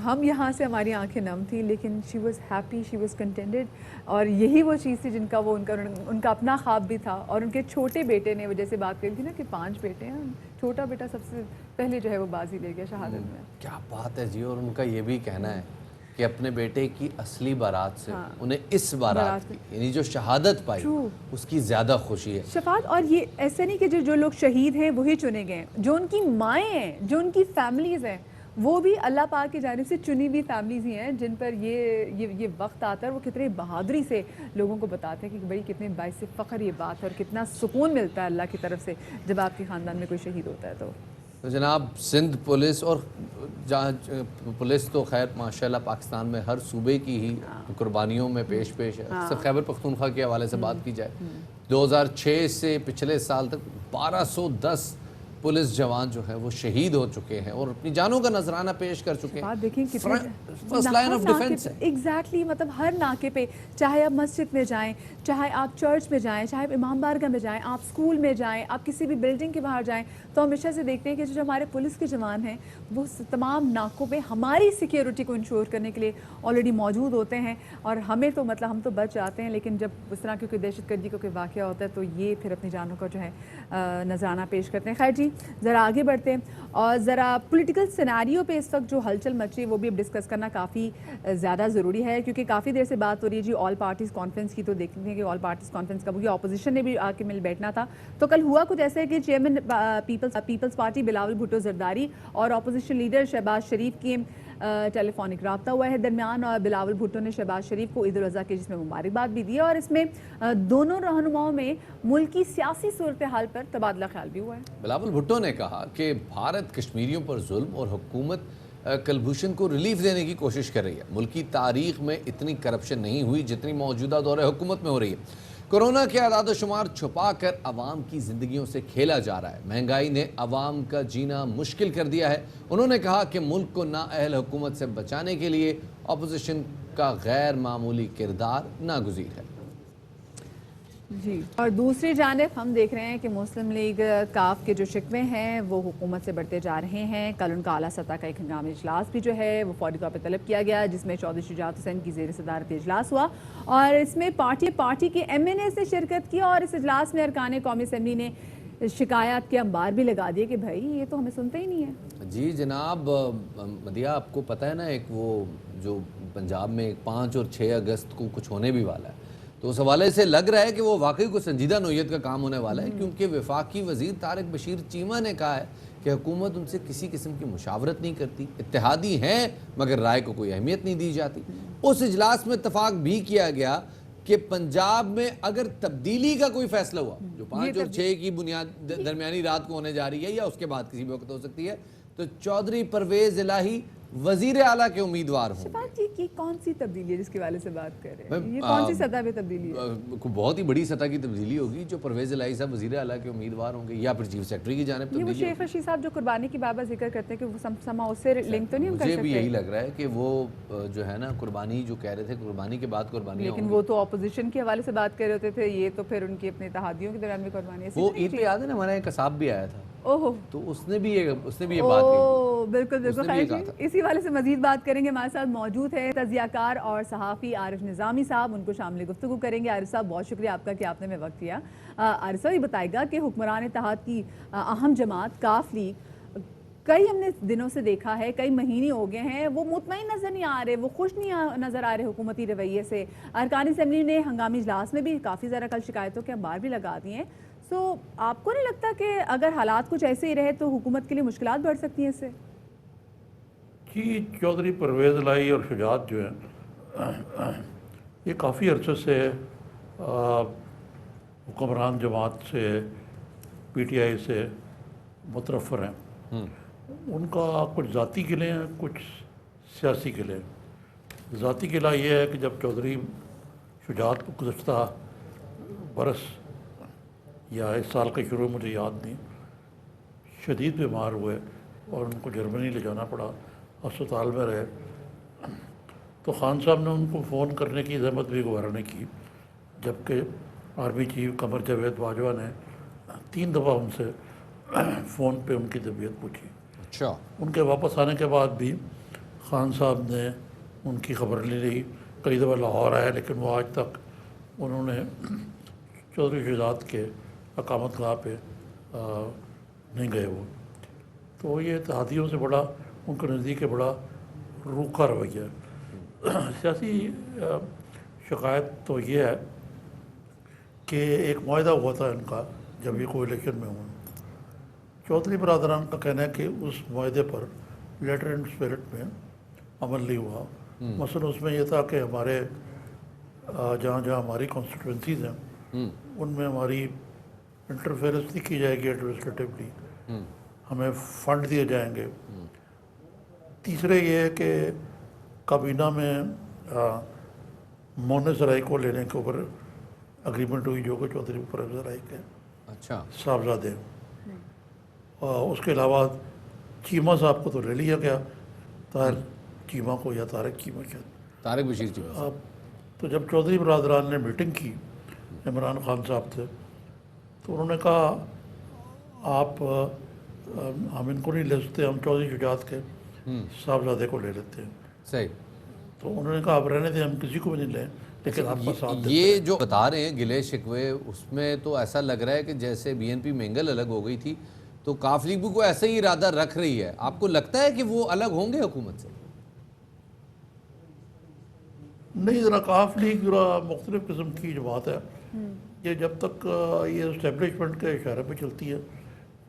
ہم یہاں سے ہماری آنکھیں نم تھیں لیکن she was happy, she was contented. اور یہی وہ چیز تھی جن کا وہ ان کا اپنا خواب بھی تھا. اور ان کے چھوٹے بیٹے نے, وہ جیسے بات کری تھی نا کہ 5 بیٹے ہیں, چھوٹا بیٹا سب سے پہلے جو ہے وہ بازی لے گیا شہادت میں. کیا بات ہے جی. اور ان کا یہ بھی کہنا ہے کہ اپنے بیٹے کی اصلی بارات سے انہیں اس بارات کی یعنی جو شہادت پائی اس کی زیادہ خوشی ہے. شفاعت, اور یہ ایسا نہیں کہ جو لوگ شہید ہیں وہی چنے گئے, جو ان کی مائیں ہیں, جو ان کی فیملیز ہیں, وہ بھی اللہ پاک کی جانب سے چنی ہوئی فیملیز ہی ہیں جن پر یہ وقت آتا ہے. اور وہ کتنے بہادری سے لوگوں کو بتاتے ہیں کہ بھائی کتنے باعث فخر یہ بات ہے اور کتنا سکون ملتا ہے اللہ کی طرف سے جب آپ کے خاندان میں کوئی شہید ہوتا ہے. تو جناب سندھ پولیس اور پولیس تو خیر ماشاءاللہ پاکستان میں ہر صوبے کی ہی قربانیوں میں پیش ہے. اکثر خیبر پختونخوا کے حوالے سے بات کی جائے, 2006 سے پچھلے سال تک 1210 پولیس جوان جو ہے وہ شہید ہو چکے ہیں اور اپنی جانوں کا نذرانہ پیش کر چکے ہیں. دیکھیں فرسٹ لائن آف ڈیفنس ہے. ایگزیکٹلی, مطلب ہر ناکے پہ, چاہے آپ مسجد میں جائیں, چاہے آپ چرچ میں جائیں, چاہے امام بارگاہ میں جائیں, آپ اسکول میں جائیں, آپ کسی بھی بلڈنگ کے باہر جائیں, تو ہمیشہ سے دیکھتے ہیں کہ جو ہمارے پولیس کے جوان ہیں وہ تمام ناکوں پہ ہماری سیکیورٹی کو انشور کرنے کے لیے آلریڈی موجود ہوتے ہیں. اور ہمیں تو مطلب ہم تو بچ جاتے ہیں, لیکن جب اس طرح کی کوئی دہشت گردی کا کوئی واقعہ ہوتا ہے تو یہ پھر اپنی جانوں کا جو ہے نذرانہ پیش کرتے ہیں. خیر جی, ذرا آگے بڑھتے ہیں اور ذرا پولیٹیکل سیناریو پہ اس وقت جو ہلچل مچی ہے وہ بھی اب ڈسکس کرنا کافی زیادہ ضروری ہے, کیونکہ کافی دیر سے بات ہو رہی ہے جی آل پارٹیز کانفرنس کی. تو دیکھتے ہیں کہ آل پارٹیز کانفرنس کب ہوگی, اپوزیشن نے بھی آ کے مل بیٹھنا تھا. تو کل ہوا کچھ ایسا ہے کہ چیئرمین پیپلز پارٹی بلاول بھٹو زرداری اور اپوزیشن لیڈر شہباز شریف کی ٹیلی فونک رابطہ ہوا ہے درمیان, اور بلاول بھٹو نے شہباز شریف کو عید الاضحیٰ کی جس میں مبارکباد بھی دی, اور اس میں دونوں رہنماؤں میں ملک کی سیاسی صورتحال پر تبادلہ خیال بھی ہوا ہے. بلاول بھٹو نے کہا کہ بھارت کشمیریوں پر ظلم اور حکومت کلبھوشن کو ریلیف دینے کی کوشش کر رہی ہے. ملکی تاریخ میں اتنی کرپشن نہیں ہوئی جتنی موجودہ دور حکومت میں ہو رہی ہے. کورونا کے اعداد و شمار چھپا کر عوام کی زندگیوں سے کھیلا جا رہا ہے. مہنگائی نے عوام کا جینا مشکل کر دیا ہے. انہوں نے کہا کہ ملک کو نااہل حکومت سے بچانے کے لیے اپوزیشن کا غیر معمولی کردار ناگزیر ہے. جی, اور دوسری جانب ہم دیکھ رہے ہیں کہ مسلم لیگ کاف کے جو شکوے ہیں وہ حکومت سے بڑھتے جا رہے ہیں. کل ان کا اعلیٰ سطح کا ایک ہنگامی اجلاس بھی جو ہے وہ فوری طور پہ طلب کیا گیا, جس میں چودھری شجاعت حسین کی زیر صدارت اجلاس ہوا, اور اس میں پارٹی کے MNAs نے شرکت کی. اور اس اجلاس میں ارکان قومی اسمبلی نے شکایات کے انبار بھی لگا دیے کہ بھائی یہ تو ہمیں سنتے ہی نہیں ہے. جی جناب مدیہ, آپ کو پتہ ہے نا ایک وہ جو پنجاب میں 5 اور 6 اگست کو کچھ ہونے بھی والا ہے, تو اس حوالے سے لگ رہا ہے کہ وہ واقعی کوئی سنجیدہ نوعیت کا کام ہونے والا ہے, کیونکہ وفاقی وزیر طارق بشیر چیمہ نے کہا ہے کہ حکومت ان سے کسی قسم کی مشاورت نہیں کرتی, اتحادی ہیں مگر رائے کو کوئی اہمیت نہیں دی جاتی. اس اجلاس میں اتفاق بھی کیا گیا کہ پنجاب میں اگر تبدیلی کا کوئی فیصلہ ہوا جو 5 اور 6 کی بنیاد درمیانی رات کو ہونے جا رہی ہے یا اس کے بعد کسی بھی وقت ہو سکتی ہے, تو چودھری پرویز الہی وزیر اعلیٰ کے امیدوار ہوں. شفاعت جی, کی کون سی تبدیلی ہے جس کے والے سے بات کر رہے ہیں, یہ کون سی سطح پہ تبدیلی ہے؟ بہت ہی بڑی سطح کی تبدیلی ہوگی جو پرویز الہی صاحب وزیر اعلیٰ کے امیدوار ہوں گے یا پھر چیف سیکرٹری کی جانب تبدیلی. وہ شیخ رشید صاحب جو قربانی کی بابا ذکر کرتے ہیں کہ وہ سما اس سے لنک تو نہیں ہم کر سکتے. مجھے بھی یہی لگ رہا ہے کہ وہ جو ہے نا قربانی جو کہہ رہے تھے قربانی کے بعد قربانی, لیکن وہ تو اپوزیشن کے حوالے سے بات کر رہے ہوتے تھے, یہ تو پھر ان کی اپنے اتحادیوں کے درمیان بھی قربانی ہے. وہ عید پہ یاد ہے نا ہمارا ایک قصاب بھی آیا تھا, تو اس نے بھی یہ بات کی. بالکل بالکل, اسی والے سے مزید بات کریں گے. ہمارے ساتھ موجود ہے تجزیہ کار اور صحافی عارف نظامی صاحب, ان کو شامل گفتگو کریں گے. عارف صاحب بہت شکریہ آپ کا کہ آپ نے ہمیں وقت دیا. عارف صاحب یہ بتائے گا کہ حکمران اتحاد کی اہم جماعت کاف لیگ, کئی ہم نے دنوں سے دیکھا ہے, کئی مہینے ہو گئے ہیں, وہ مطمئن نظر نہیں آ رہے, وہ خوش نہیں نظر آ رہے حکومتی رویے سے. ارکان اسمبلی نے ہنگامی اجلاس میں بھی کافی زیادہ کل شکایتوں کے انبار بھی لگا دیے ہیں. سو آپ کو نہیں لگتا کہ اگر حالات کچھ ایسے ہی رہے تو حکومت کے لیے مشکلات بڑھ سکتی ہیں اس سے؟ جی چودھری پرویز الہی اور شجاعت جو ہیں یہ کافی عرصے سے حکمران جماعت سے پی ٹی آئی سے مترفر ہیں. ان کا کچھ ذاتی قلعے ہیں، کچھ سیاسی قلعے ہیں. ذاتی قلعہ یہ ہے کہ جب چودھری شجاعت کو گزشتہ برس یا اس سال کے شروع مجھے یاد نہیں، شدید بیمار ہوئے اور ان کو جرمنی لے جانا پڑا، اسپتال میں رہے، تو خان صاحب نے ان کو فون کرنے کی زحمت بھی گوارا نہیں کی، جبکہ آرمی چیف قمر جاوید باجوہ نے 3 دفعہ ان سے فون پہ ان کی طبیعت پوچھی. اچھا. ان کے واپس آنے کے بعد بھی خان صاحب نے ان کی خبر نہیں لی. کئی دفعہ لاہور آئے لیکن وہ آج تک انہوں نے چودھری شجاعت کے اقامت گاہ پہ نہیں گئے وہ. تو یہ اتحادیوں سے بڑا ان کے نزدیک بڑا روکھا رویہ ہے. سیاسی شکایت تو یہ ہے کہ ایک معاہدہ ہوا تھا ان کا جب یہ کولیشن میں ہوا. چودھری برادران کا کہنا ہے کہ اس معاہدے پر لیٹر اینڈ اسپرٹ میں عمل نہیں ہوا. مثلا اس میں یہ تھا کہ ہمارے جہاں جہاں ہماری کانسٹیٹوینسیز ہیں ان میں ہماری انٹرفیئرنس نہیں کی جائے گی ایڈمنسٹریٹیولی، ہمیں فنڈ دیے جائیں گے. تیسرے یہ ہے کہ کابینہ میں مونس رائے کو لینے کے اوپر اگریمنٹ ہوئی جو کہ چودھری پرویز الہی کے صاحبزادے. اس کے علاوہ چیمہ صاحب کو تو لے لیا گیا، طاہر چیمہ کو یا طارق چیمہ شاید طارق بشیر چیمہ. تو جب چودھری برادران نے میٹنگ کی عمران خان صاحب سے تو انہوں نے کہا آپ ہم ان کو نہیں لے سکتے، ہم چودھری شجاعت کے صاحبزادے کو لے لیتے ہیں. صحیح. تو انہوں نے کہا آپ رہنے دیں، ہم کسی کو بھی نہیں لیں لیکن آپ کا ساتھ دیتے ہیں. یہ جو بتا رہے ہیں گلے شکوے، اس میں تو ایسا لگ رہا ہے کہ جیسے بی این پی مینگل الگ ہو گئی تھی تو کاف لیگ بھی کوئی ایسا ہی ارادہ رکھ رہی ہے. آپ کو لگتا ہے کہ وہ الگ ہوں گے حکومت سے؟ نہیں، ذرا کاف لیگ ذرا مختلف قسم کی جو بات ہے، یہ جب تک یہ اسٹیبلشمنٹ کے اشارے پہ چلتی ہے،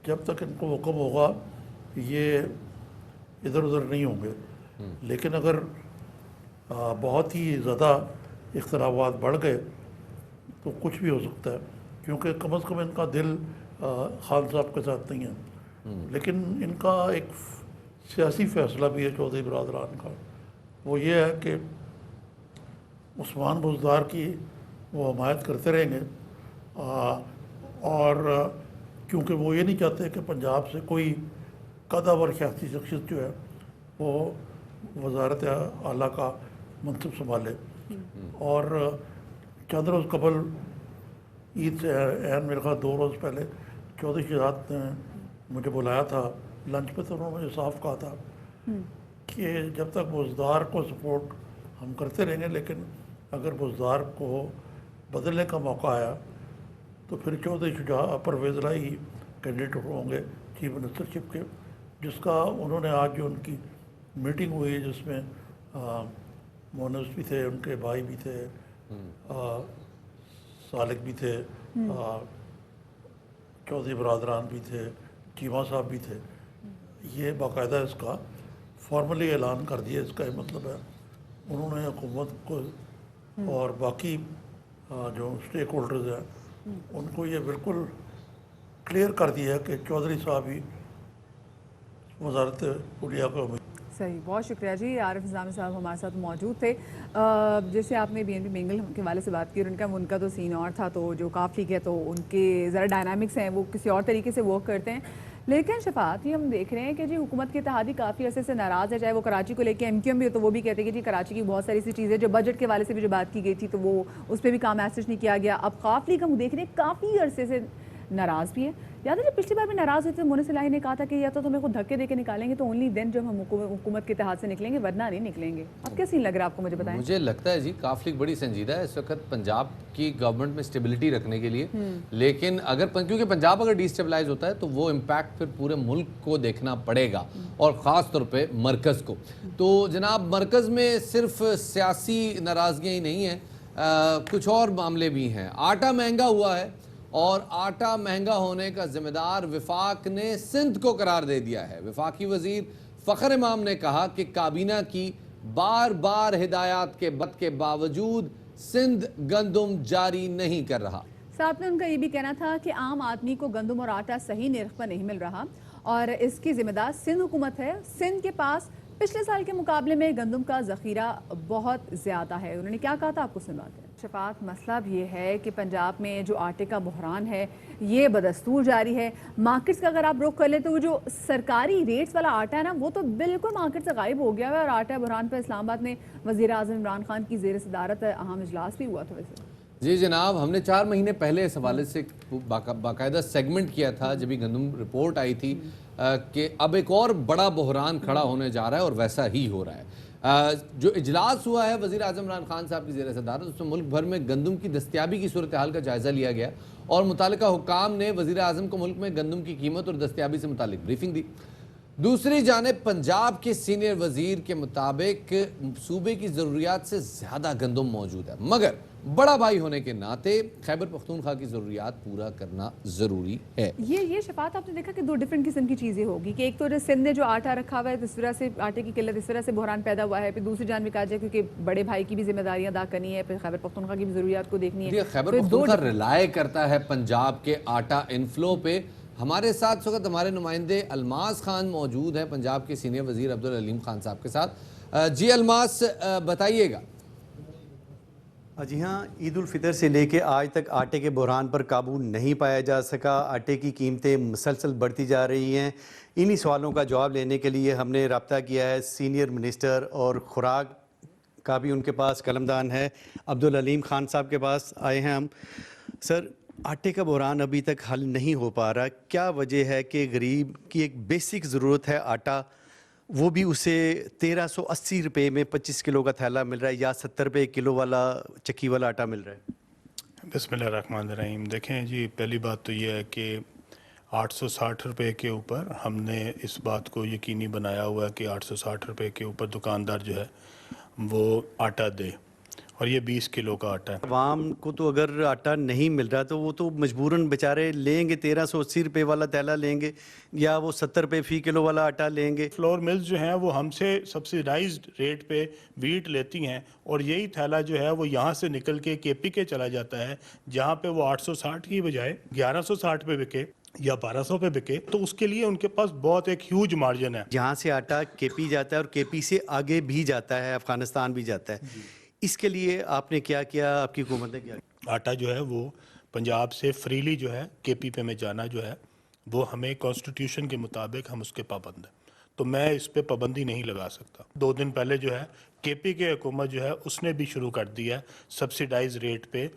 جب تک ان کو حکم ہوگا یہ ادھر ادھر نہیں ہوں گے. لیکن اگر بہت ہی زیادہ اختلافات بڑھ گئے تو کچھ بھی ہو سکتا ہے، کیونکہ کم از کم ان کا دل خان صاحب کے ساتھ نہیں ہے. لیکن ان کا ایک سیاسی فیصلہ بھی ہے چودھری برادران کا، وہ یہ ہے کہ عثمان بزدار کی وہ حمایت کرتے رہیں گے، اور کیونکہ وہ یہ نہیں چاہتے کہ پنجاب سے کوئی قدور سیاسی شخصیت جو ہے وہ وزارت اعلیٰ کا منصب سنبھالے. اور چند روز قبل عید سے عین میرے خیال 2 روز پہلے چودھری شجاعت نے مجھے بلایا تھا لنچ پہ، تو انہوں نے مجھے صاف کہا تھا کہ جب تک بزدار کو سپورٹ ہم کرتے رہیں گے، لیکن اگر بزدار کو بدلنے کا موقع آیا تو پھر چودھری پرویز الہی کینڈیڈیٹ ہوں گے چیف منسٹرشپ کے، جس کا انہوں نے آج جو ان کی میٹنگ ہوئی جس میں مونس بھی تھے، ان کے بھائی بھی تھے، سالک بھی تھے، چودھری برادران بھی تھے، چیمہ صاحب بھی تھے. یہ باقاعدہ اس کا فارملی اعلان کر دیا. اس کا یہ مطلب ہے انہوں نے حکومت کو اور باقی جو اسٹیک ہولڈرز ہیں ان کو یہ بالکل کلیئر کر دیا ہے کہ چودھری صاحب ہی وزارت اولیاء کو امید. صحیح، بہت شکریہ جی. عارف نظامی صاحب ہمارے ساتھ موجود تھے. جیسے آپ نے بی این پی مینگل کے حوالے سے بات کی اور ان کا تو سین اور تھا، تو جو کاف لیگ ہے تو ان کے ذرا ڈائنامکس ہیں، وہ کسی اور طریقے سے ورک کرتے ہیں. لیکن شفاعت یہ ہم دیکھ رہے ہیں کہ جی حکومت کے اتحادی کافی عرصے سے ناراض ہے، چاہے وہ کراچی کو لے کے ایم کیو ایم بھی ہو تو وہ بھی کہتے ہیں کہ جی کراچی کی بہت ساری ایسی چیزیں جو بجٹ کے حوالے سے بھی جو بات کی گئی تھی تو وہ اس پہ بھی کام ایسج نہیں کیا گیا. اب کاف لیگ ہم دیکھ رہے ہیں کافی عرصے سے ناراض بھی ہے. یاد ہے جب پچھلی بار بھی ناراض ہوئے تھے مونس الہی نے کہا تھا کہ یا تو تمہیں خود دھکے دے کے نکالیں گے تو اونلی دین جب ہم حکومت کے اتحاد سے نکلیں گے، ورنہ نہیں نکلیں گے. اب کیا سین لگ رہا ہے آپ کو، مجھے بتائیں. مجھے لگتا ہے جی کاف لیگ بڑی سنجیدہ ہے اس وقت پنجاب کی گورنمنٹ میں اسٹیبلٹی رکھنے کے لیے، لیکن اگر کیونکہ پنجاب اگر ڈی اسٹیبلائز ہوتا ہے تو وہ امپیکٹ پھر پورے ملک کو دیکھنا پڑے گا اور خاص طور پہ مرکز کو. تو جناب مرکز میں صرف سیاسی ناراضگیاں ہی نہیں ہیں، کچھ اور معاملے بھی ہیں. آٹا مہنگا ہوا ہے اور آٹا مہنگا ہونے کا ذمہ دار وفاق نے سندھ کو قرار دے دیا ہے. وفاقی وزیر فخر امام نے کہا کہ کابینہ کی بار بار ہدایات کے باوجود سندھ گندم جاری نہیں کر رہا۔ ساتھ میں ان کا یہ بھی کہنا تھا کہ عام آدمی کو گندم اور آٹا صحیح نرخ پر نہیں مل رہا اور اس کی ذمہ دار سندھ حکومت ہے۔ سندھ کے پاس پچھلے سال کے مقابلے میں گندم کا ذخیرہ بہت زیادہ ہے۔ انہوں نے کیا کہا تھا آپ کو سنواتے ہیں۔ شفاعت، مسئلہ بھی یہ ہے کہ پنجاب میں جو آٹے کا بحران ہے یہ بدستور جاری ہے۔ مارکیٹس کا اگر آپ رخ کر لیں تو وہ جو سرکاری ریٹس والا آٹا ہے نا وہ تو بالکل مارکیٹ سے غائب ہو گیا ہے، اور آٹا بحران پر اسلام آباد میں وزیر اعظم عمران خان کی زیر صدارت اہم اجلاس بھی ہوا تھا۔ ویسے جی جناب، ہم نے 4 مہینے پہلے اس حوالے سے باقاعدہ سیگمنٹ کیا تھا جب یہ گندم رپورٹ آئی تھی کہ اب ایک اور بڑا بحران کھڑا ہونے جا رہا ہے، اور ویسا ہی ہو رہا ہے۔ جو اجلاس ہوا ہے وزیر اعظم عمران خان صاحب کی زیر صدارت، اس میں ملک بھر میں گندم کی دستیابی کی صورتحال کا جائزہ لیا گیا اور متعلقہ حکام نے وزیر اعظم کو ملک میں گندم کی قیمت اور دستیابی سے متعلق بریفنگ دی۔ دوسری جانب پنجاب کے سینئر وزیر کے مطابق صوبے کی ضروریات سے زیادہ گندم موجود ہے، مگر بڑا بھائی ہونے کے ناطے خیبر پختونخوا کی ضروریات پورا کرنا ضروری ہے۔ یہ شفاعت آپ نے دیکھا کہ 2 ڈیفرنٹ قسم کی چیزیں ہوگی کہ ایک تو سندھ نے جو آٹا رکھا ہوا ہے اس طرح سے آٹے کی قلت اس طرح سے بحران پیدا ہوا ہے، پھر دوسری جانب کہا جائے کیونکہ بڑے بھائی کی بھی ذمہ داریاں ادا کرنی ہے، پھر خیبر پختونخوا کی بھی ضروریات کو دیکھنی ہے۔ خیبر پختونخوا ریلائے کرتا ہے پنجاب کے آٹا انفلو پہ۔ ہمارے ساتھ اس وقت ہمارے نمائندے الماس خان موجود ہیں پنجاب کے سینئر وزیر عبدالعلیم خان صاحب کے ساتھ۔ جی الماس، بتائیے گا۔ جی ہاں، عید الفطر سے لے کے آج تک آٹے کے بحران پر قابو نہیں پایا جا سکا۔ آٹے کی قیمتیں مسلسل بڑھتی جا رہی ہیں۔ انہی سوالوں کا جواب لینے کے لیے ہم نے رابطہ کیا ہے سینئر منسٹر اور خوراک کا بھی ان کے پاس قلمدان ہے، عبدالعلیم خان صاحب کے پاس آئے ہیں ہم۔ سر، آٹے کا بحران ابھی تک حل نہیں ہو پا رہا، کیا وجہ ہے کہ غریب کی ایک بیسک ضرورت ہے آٹا، وہ بھی اسے 1380 روپے میں 25 کلو کا تھیلا مل رہا ہے یا 70 روپے کلو والا چکی والا آٹا مل رہا ہے؟ بسم اللہ الرحمن الرحیم۔ دیکھیں جی، پہلی بات تو یہ ہے کہ 860 روپے کے اوپر ہم نے اس بات کو یقینی بنایا ہوا ہے کہ 860 روپے کے اوپر دکاندار جو ہے وہ آٹا دے، اور یہ 20 کلو کا آٹا ہے۔ عوام کو تو اگر آٹا نہیں مل رہا تو وہ تو مجبوراً بیچارے لیں گے 1380 روپے والا تھیلا لیں گے یا وہ 70 روپے فی کلو والا آٹا لیں گے۔ فلور ملز جو ہیں وہ ہم سے سبسیڈائزڈ ریٹ پہ ویٹ لیتی ہیں، اور یہی تھیلا جو ہے وہ یہاں سے نکل کے KP کے چلا جاتا ہے، جہاں پہ وہ 860 کی بجائے 1160 پہ بکے یا 1200 پہ بکے، تو اس کے لیے ان کے پاس بہت ایک ہیوج مارجن ہے۔ جہاں سے آٹا KP جاتا ہے اور KP سے آگے بھی جاتا ہے، افغانستان بھی جاتا ہے، اس کے لیے آپ نے کیا کیا، آپ کی حکومت نے کیا کیا؟ آٹا جو ہے وہ پنجاب سے فریلی جو ہے KP پہ میں جانا جو ہے وہ ہمیں کانسٹیٹیوشن کے مطابق ہم اس کے پابند ہیں، تو میں اس پہ پابندی نہیں لگا سکتا۔ 2 دن پہلے جو ہے KP کے حکومت جو ہے اس نے بھی شروع کر دیا ہے سبسیڈائز ریٹ پہ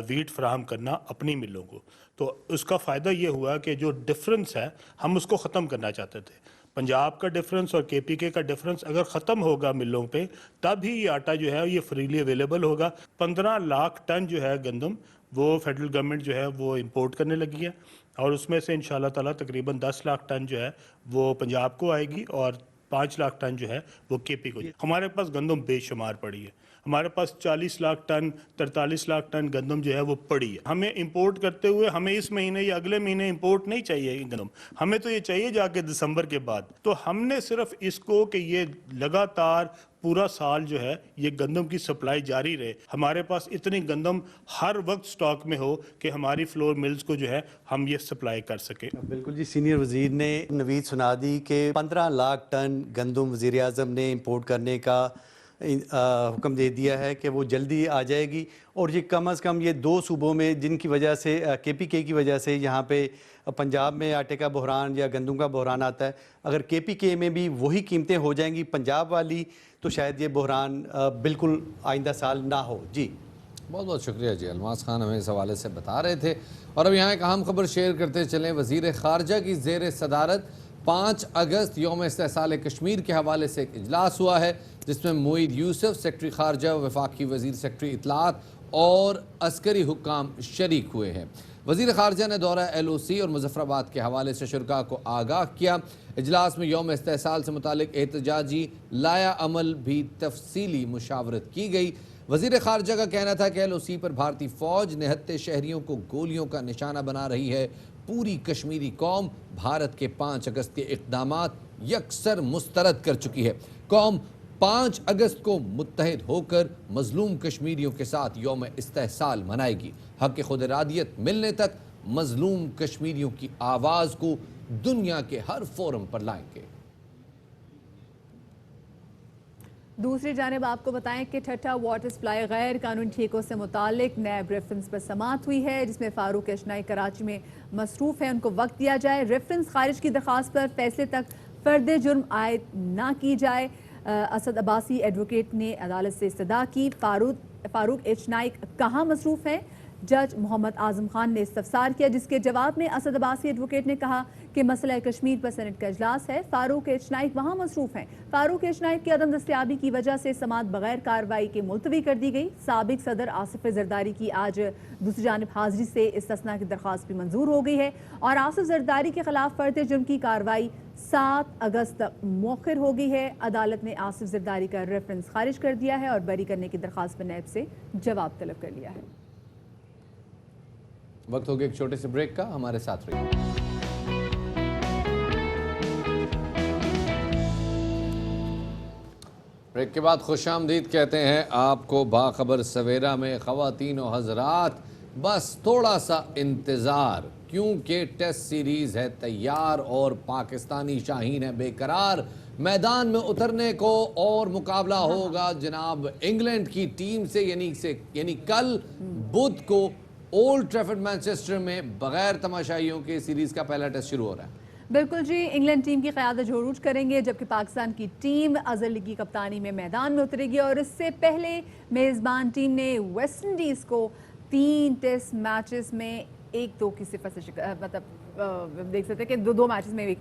ویٹ فراہم کرنا اپنی ملوں کو، تو اس کا فائدہ یہ ہوا کہ جو ڈفرنس ہے ہم اس کو ختم کرنا چاہتے تھے۔ پنجاب کا ڈفرنس اور KP کے کا ڈفرنس اگر ختم ہوگا ملوں پہ، تب ہی یہ آٹا جو ہے یہ فریلی اویلیبل ہوگا۔ 15 لاکھ ٹن جو ہے گندم وہ فیڈرل گورنمنٹ جو ہے وہ امپورٹ کرنے لگی ہے، اور اس میں سے انشاءاللہ تعالیٰ تقریباً 10 لاکھ ٹن جو ہے وہ پنجاب کو آئے گی، اور 5 لاکھ ٹن جو ہے وہ KP کو۔ ہمارے پاس گندم بے شمار پڑی ہے، ہمارے پاس 40 لاکھ ٹن 43 لاکھ ٹن گندم جو ہے وہ پڑی ہے۔ ہمیں امپورٹ کرتے ہوئے ہمیں اس مہینے یا اگلے مہینے امپورٹ نہیں چاہیے گندم، ہمیں تو یہ چاہیے جا کے دسمبر کے بعد۔ تو ہم نے صرف اس کو کہ یہ لگاتار پورا سال جو ہے یہ گندم کی سپلائی جاری رہے، ہمارے پاس اتنی گندم ہر وقت سٹاک میں ہو کہ ہماری فلور ملز کو جو ہے ہم یہ سپلائی کر سکیں۔ بالکل جی، سینئر وزیر نے نوید سنا دی کہ 15 لاکھ ٹن گندم وزیر اعظم نے امپورٹ کرنے کا حکم دے دیا ہے کہ وہ جلدی آ جائے گی، اور یہ کم از کم یہ 2 صوبوں میں جن کی وجہ سے KPK کی وجہ سے یہاں پہ پنجاب میں آٹے کا بحران یا گندم کا بحران آتا ہے، اگر KPK میں بھی وہی قیمتیں ہو جائیں گی پنجاب والی تو شاید یہ بحران بالکل آئندہ سال نہ ہو۔ جی بہت بہت شکریہ جی، الماس خان ہمیں اس حوالے سے بتا رہے تھے۔ اور اب یہاں ایک اہم خبر شیئر کرتے چلیں۔ وزیر خارجہ کی زیر صدارت 5 اگست یوم استحصال کشمیر کے حوالے سے ایک اجلاس ہوا ہے، جس میں معید یوسف سیکرٹری خارجہ، وفاقی وزیر سیکرٹری اطلاعات اور عسکری حکام شریک ہوئے ہیں۔ وزیر خارجہ نے دورہ LOC اور مظفر آباد کے حوالے سے شرکاء کو آگاہ کیا۔ اجلاس میں یوم استحصال سے متعلق احتجاجی لایا عمل بھی تفصیلی مشاورت کی گئی۔ وزیر خارجہ کا کہنا تھا کہ LOC پر بھارتی فوج نہتے شہریوں کو گولیوں کا نشانہ بنا رہی ہے۔ پوری کشمیری قوم بھارت کے 5 اگست کے اقدامات یکسر مسترد کر چکی ہے۔ قوم 5 اگست کو متحد ہو کر مظلوم کشمیریوں کے ساتھ یوم استحصال منائے گی۔ حق خود ارادیت ملنے تک مظلوم کشمیریوں کی آواز کو دنیا کے ہر فورم پر لائیں گے۔ دوسری جانب آپ کو بتائیں کہ ٹھٹھہ واٹر سپلائی غیر قانونی ٹھیکوں سے متعلق نیب ریفرنس پر سماعت ہوئی ہے، جس میں فاروق اشنائی کراچی میں مصروف ہیں، ان کو وقت دیا جائے۔ ریفرنس خارج کی درخواست پر فیصلے تک فرد جرم عائد نہ کی جائے۔ اسد عباسی ایڈوکیٹ نے عدالت سے استدعا کی۔ فاروق اشنائی کہاں مصروف ہیں؟ جج محمد اعظم خان نے استفسار کیا، جس کے جواب میں اسد عباسی ایڈوکیٹ نے کہا کہ مسئلہ کشمیر پر سینٹ کا اجلاس ہے، فاروق اشنائک وہاں مصروف ہیں۔ فاروق اشنائک کی عدم دستیابی کی وجہ سے سماعت بغیر کارروائی کے ملتوی کر دی گئی۔ سابق صدر آصف زرداری کی آج دوسری جانب حاضری سے استثناء کی درخواست بھی منظور ہو گئی ہے، اور آصف زرداری کے خلاف فرد جرم کی کارروائی 7 اگست تک مؤخر ہو گئی ہے۔ عدالت نے آصف زرداری کا ریفرنس خارج کر دیا ہے اور بری کرنے کی درخواست پر نیب سے جواب طلب کر لیا ہے۔ وقت ہو گیا ایک چھوٹے سے بریک کا، ہمارے ساتھ رہیے۔ بریک کے بعد خوش آمدید کہتے ہیں آپ کو باخبر سویرا میں۔ خواتین و حضرات، بس تھوڑا سا انتظار، کیونکہ ٹیسٹ سیریز ہے تیار اور پاکستانی شاہین ہے بے قرار۔ میدان میں اترنے کو اور مقابلہ ہوگا جناب انگلینڈ کی ٹیم سے، یعنی کل بدھ کو اولڈ ٹریفرڈ مانچسٹر میں بغیر تماشائیوں کے سیریز کا پہلا ٹیسٹ شروع ہو رہا ہے۔ بالکل جی، انگلینڈ ٹیم کی قیادت جو عروج کریں گے، جبکہ پاکستان کی ٹیم اظہر علی کی کپتانی میں میدان میں اترے گی۔ اور اس سے پہلے میزبان ٹیم نے ویسٹ انڈیز کو 3 ٹیسٹ میچز میں 1-2 کی صفر سے دیکھ سکتے کہ 2 میچز میں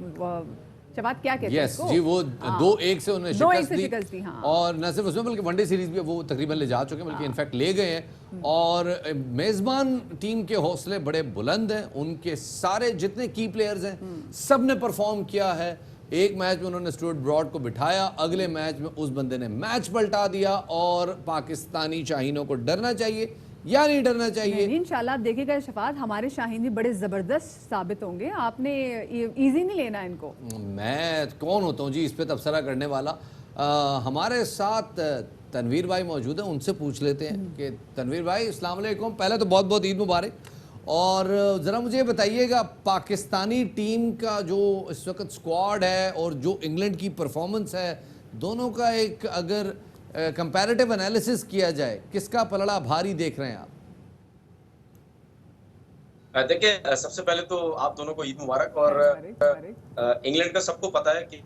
شفاعت کیا کہتے ہیں اس کو؟ جی، وہ 2-1 سے انہیں شکست دی، ہاں۔ اور نہ صرف اس میں بلکہ ون ڈے سیریز بھی وہ تقریباً لے جا چکے ہیں، بلکہ انفیکٹ لے گئے ہیں۔ اور میزبان ٹیم کے حوصلے بڑے بلند ہیں، ان کے سارے جتنے کی پلیئرز ہیں سب نے پرفارم کیا ہے۔ ایک میچ میں انہوں نے اسٹوارٹ براڈ کو بٹھایا، اگلے میچ میں اس بندے نے میچ پلٹا دیا۔ اور پاکستانی شاہینوں کو ڈرنا چاہیے یا نہیں ڈرنا چاہیے؟ انشاءاللہ آپ دیکھے گا شفاعت، ہمارے شاہین بھی بڑے زبردست ثابت ہوں گے، آپ نے ایزی نہیں لینا ان کو۔ میں کون ہوتا ہوں جی اس پہ تبصرہ کرنے والا؟ ہمارے ساتھ تنویر بھائی موجود ہیں، ان سے پوچھ لیتے ہیں کہ تنویر بھائی السلام علیکم، پہلے تو بہت بہت عید مبارک۔ اور ذرا مجھے بتائیے گا پاکستانی ٹیم کا جو اس وقت سکواڈ ہے اور جو انگلینڈ کی پرفارمنس ہے، دونوں کا ایک اگر کمپیریٹیو انالیسس کیا جائے، کس کا پلڑا بھاری دیکھ رہے ہیں آپ؟ دیکھیں، سب سے پہلے تو آپ دونوں کو عید مبارک۔ اور انگلینڈ کا سب کو پتا ہے کہ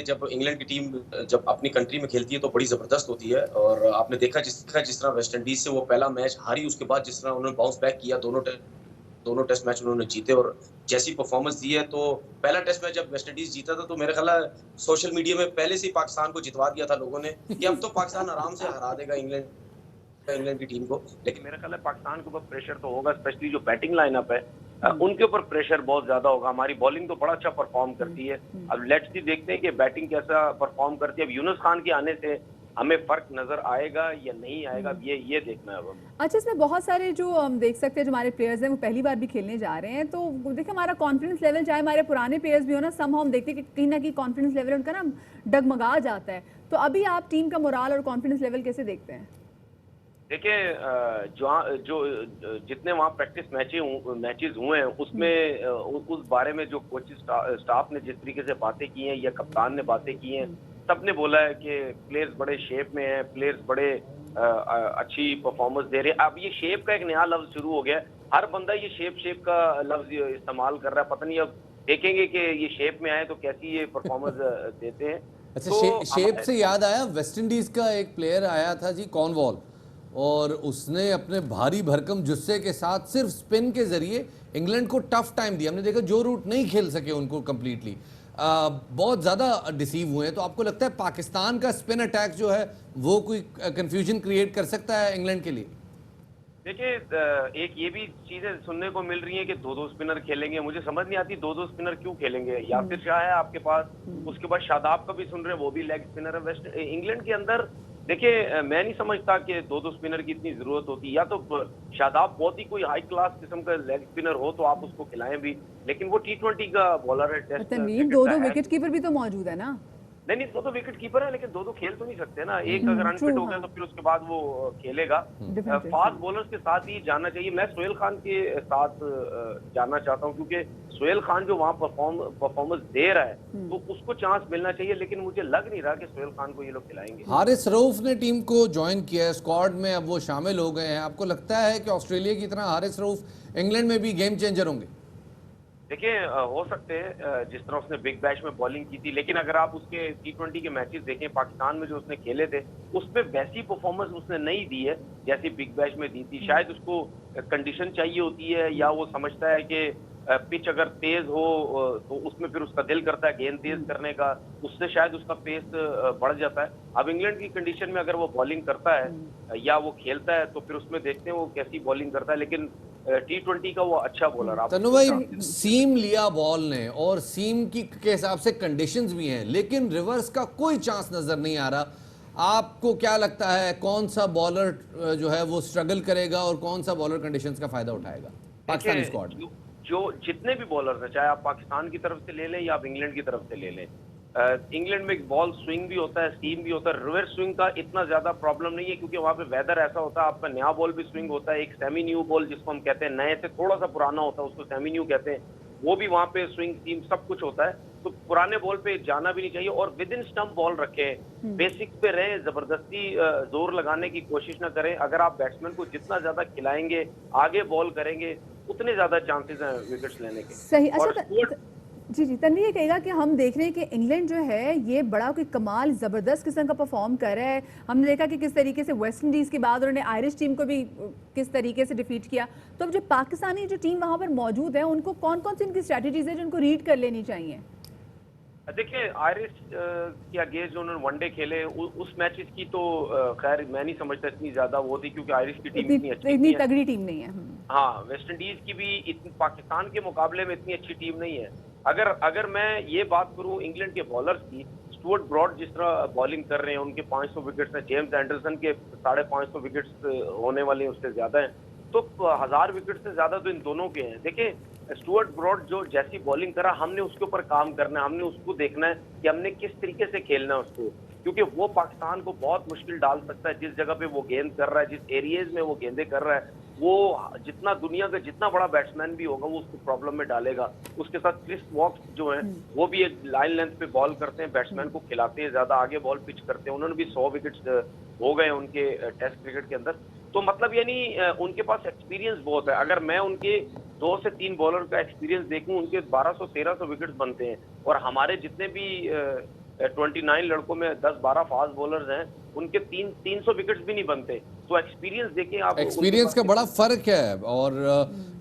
جب انگلینڈ کی ٹیم جب اپنی کنٹری میں کھیلتی ہے تو بڑی زبردست ہوتی ہے۔ اور آپ نے دیکھا جس طرح ویسٹ انڈیز سے وہ پہلا میچ ہاری، اس کے بعد جس طرح انہوں نے باؤنس بیک کیا، دونوں ٹیسٹ میچ انہوں نے جیتے اور جیسی پرفارمنس دی ہے۔ تو پہلا ٹیسٹ میچ جب ویسٹ انڈیز جیتا تھا تو میرے خیال ہے سوشل میڈیا میں پہلے سے ہی پاکستان کو جتوا دیا تھا لوگوں نے کہ اب تو پاکستان آرام سے ہرا دے گا انگلینڈ کی ٹیم کو۔ لیکن میرا خیال ہے پاکستان کے اوپر پریشر تو ہوگا، اسپیشلی جو بیٹنگ لائن اپ ہے ان کے اوپر پریشر بہت زیادہ ہوگا۔ ہماری بالنگ تو بڑا اچھا پرفارم کرتی ہے، اب لیٹس بھی دیکھتے ہیں کہ بیٹنگ کیسا پرفارم کرتی ہے۔ اب یونس خان کے آنے سے ہمیں فرق نظر آئے گا یا نہیں آئے گا، یہ دیکھنا ہے اب ہمیں۔ اچھا، اس میں بہت سارے جو ہم دیکھ سکتے ہیں جو ہمارے پلیئرز ہیں وہ پہلی بار بھی کھیلنے جا رہے ہیں، تو دیکھیں ہمارا کانفیڈنس لیول چاہے ہمارے پرانے پلیئرز بھی ہو نا، سم ہم دیکھتے ہیں کہ کہیں نہ کہیں کانفیڈنس لیول ان کا نا ڈگمگا جاتا ہے۔ تو ابھی آپ ٹیم کا مورال اور کانفیڈنس لیول کیسے دیکھتے ہیں؟ دیکھیں، جو جتنے وہاں پریکٹس میچز ہوئے ہیں اس میں اس بارے میں جو کوچز اسٹاف نے جس طریقے سے باتیں کی ہیں یا کپتان نے باتیں کی ہیں، سب نے بولا ہے کہ پلیئرز بڑے شیپ میں ہیں، پلیئرز بڑے اچھی پرفارمنس دے رہے ہیں۔ اب یہ شیپ کا ایک نیا لفظ شروع ہو گیا ہے، ہر بندہ یہ شیپ کا لفظ استعمال کر رہا ہے، پتہ نہیں اب دیکھیں گے کہ یہ شیپ میں آئے تو کیسی یہ پرفارمنس دیتے ہیں۔ اچھا، شیپ سے یاد آیا، ویسٹ انڈیز کا ایک پلیئر آیا تھا جی کارن وال، اور اس نے اپنے بھاری بھرکم جسے کے ساتھ صرف سپن کے ذریعے انگلینڈ کو ٹف ٹائم دیا۔ ہم نے دیکھا جو روٹ نہیں کھیل سکے ان کو کمپلیٹلی، بہت زیادہ ڈیسیو ہوئے ہیں۔ تو آپ کو لگتا ہے پاکستان کا سپن اٹیک جو ہے وہ کوئی کنفیوژن کریٹ کر سکتا ہے انگلینڈ کے لیے؟ دیکھیں ایک یہ بھی چیزیں سننے کو مل رہی ہیں کہ دو اسپنر کھیلیں گے. مجھے سمجھ نہیں آتی دو اسپنر کیوں کھیلیں گے. یاسر شاہ ہے آپ کے پاس, اس کے بعد شاداب کا بھی سن رہے ہیں, وہ بھی لیگ اسپنر ہے. ویسٹ انگلینڈ کے اندر دیکھیں میں نہیں سمجھتا کہ دو اسپنر کی اتنی ضرورت ہوتی. یا تو شاداب بہت ہی کوئی ہائی کلاس قسم کا لیگ اسپنر ہو تو آپ اس کو کھلائیں بھی, لیکن وہ T20 کا بالر ہے. تنویر دو وکٹ کیپر بھی تو موجود ہے نا. نہیں دو وکٹ کیپر ہے, لیکن دو کھیل تو نہیں سکتے نا. ایک اگر انفٹ ہو گیا تو پھر اس کے بعد وہ کھیلے گا. فاسٹ بولرز کے ساتھ ہی جانا چاہیے. میں سہیل خان کے ساتھ جاننا چاہتا ہوں, کیونکہ سہیل خان جو وہاں پرفارمنس دے رہا ہے تو اس کو چانس ملنا چاہیے, لیکن مجھے لگ نہیں رہا کہ سہیل خان کو یہ لوگ کھلائیں گے. حارث رؤف نے ٹیم کو جوائن کیا ہے, اسکواڈ میں اب وہ شامل ہو گئے ہیں. آپ کو لگتا ہے کہ آسٹریلیا کی طرح حارث رؤف انگلینڈ میں بھی گیم چینجر ہوں گے؟ دیکھیں ہو سکتے ہیں جس طرح اس نے بگ بیش میں بالنگ کی تھی, لیکن اگر آپ اس کے T20 کے میچز دیکھیں پاکستان میں جو اس نے کھیلے تھے اس پہ ویسی پرفارمنس اس نے نہیں دی ہے جیسی بگ بیش میں دی تھی. شاید اس کو کنڈیشن چاہیے ہوتی ہے, یا وہ سمجھتا ہے کہ پچ اگر تیز ہو تو اس میں پھر اس کا دل کرتا ہے گیند تیز کرنے کا, اس سے شاید اس کا پیس بڑھ جاتا ہے. اب انگلینڈ کی کنڈیشن میں اگر وہ بالنگ کرتا ہے یا وہ کھیلتا ہے تو پھر اس میں دیکھتے ہیں وہ کیسی بالنگ کرتا ہے, لیکن T20 کا وہ اچھا بولر. تنو بھائی سیم لیا بال نے اور سیم کی کے حساب سے کنڈیشنز بھی ہیں, لیکن ریورس کا کوئی چانس نظر نہیں آ رہا. آپ کو کیا لگتا ہے کون سا بالر جو ہے وہ سٹرگل کرے گا اور کون سا بالر کنڈیشنز کا فائدہ اٹھائے گا پاکستانی اسکواڈ میں؟ جو جتنے بھی بالرز ہیں, چاہے آپ پاکستان کی طرف سے لے لیں یا آپ انگلینڈ کی طرف سے لے لیں, انگلینڈ میں ایک بال سوئنگ بھی ہوتا ہے, سیم بھی ہوتا ہے. ریورس سوئنگ کا اتنا زیادہ پرابلم نہیں ہے کیونکہ وہاں پہ ویدر ایسا ہوتا ہے, آپ کا نیا بال بھی سوئنگ ہوتا ہے. ایک سیمی نیو بال جس کو ہم کہتے ہیں, نئے سے تھوڑا سا پرانا ہوتا ہے اس کو سیمی نیو کہتے ہیں, وہ بھی وہاں پہ سوئنگ سیم سب کچھ ہوتا ہے. تو پرانے بال پہ جانا بھی نہیں چاہیے اور ود ان اسٹمپ بال رکھیں, بیسک پہ رہیں, زبردستی زور لگانے کی کوشش نہ کریں. اگر آپ بیٹسمین کو جتنا زیادہ کھلائیں گے, آگے بال کریں گے, اتنے زیادہ چانسز ہیں وکٹس لینے کے. صحیح. اچھا جی تنویر یہ کہے گا کہ ہم دیکھ رہے ہیں کہ انگلینڈ جو ہے یہ بڑا کوئی کمال زبردست قسم کا پرفارم کر رہا ہے. ہم نے دیکھا کہ کس طریقے سے ویسٹ انڈیز کے بعد انہوں نے آئرش ٹیم کو بھی کس طریقے سے ڈیفیٹ کیا. تو اب جو پاکستانی جو ٹیم وہاں پر موجود ہے ان کو کون کون سی ان کی اسٹریٹجیز ہیں جو ان کو ریڈ کر لینی چاہیے؟ دیکھیں آئرش کے اگینسٹ جو انہوں نے ون ڈے کھیلے اس میچز کی تو خیر میں نہیں سمجھتا اتنی زیادہ وہ تھی, کیونکہ آئرش کی ٹیم اتنی تگڑی ٹیم نہیں ہے. ہاں ویسٹ انڈیز کی بھی پاکستان کے مقابلے میں اتنی اچھی ٹیم نہیں ہے. اگر میں یہ بات کروں انگلینڈ کے بالرز کی, اسٹوارٹ براڈ جس طرح بالنگ کر رہے ہیں, ان کے 500 وکٹس ہیں, جیمز اینڈرسن کے 550 وکٹس ہونے والے ہیں, اس سے زیادہ ہیں, تو 1000 وکٹ سے زیادہ تو ان دونوں کے ہیں. دیکھیں اسٹوارٹ براڈ جو جیسی بالنگ کرا, ہم نے اس کے اوپر کام کرنا ہے, ہم نے اس کو دیکھنا ہے کہ ہم نے کس طریقے سے کھیلنا ہے اس کو, کیونکہ وہ پاکستان کو بہت مشکل ڈال سکتا ہے. جس جگہ پہ وہ گیند کر رہا ہے, جس ایریاز میں وہ گیندیں کر رہا ہے, وہ جتنا دنیا کا جتنا بڑا بیٹسمین بھی ہوگا وہ اس کو پرابلم میں ڈالے گا. اس کے ساتھ کرس واکس جو ہیں وہ بھی ایک لائن لینتھ پہ بال کرتے ہیں, بیٹسمین کو کھلاتے ہیں, زیادہ آگے بال پچ کرتے ہیں. انہوں نے بھی 100 وکٹس ہو گئے ان کے ٹیسٹ کرکٹ کے اندر. تو مطلب یعنی ان کے پاس ایکسپیرینس بہت ہے. اگر میں ان کے 2 سے 3 بالر کا ایکسپیرینس دیکھوں, ان کے 1200-1300 وکٹس بنتے ہیں, اور ہمارے جتنے بھی 29 لڑکوں میں 10-12 فاسٹ بولرز ہیں, ان کے 300 وکٹس بھی نہیں بنتے. تو ایکسپیرینس دیکھیں آپ, ایکسپیرینس کا بڑا فرق ہے, اور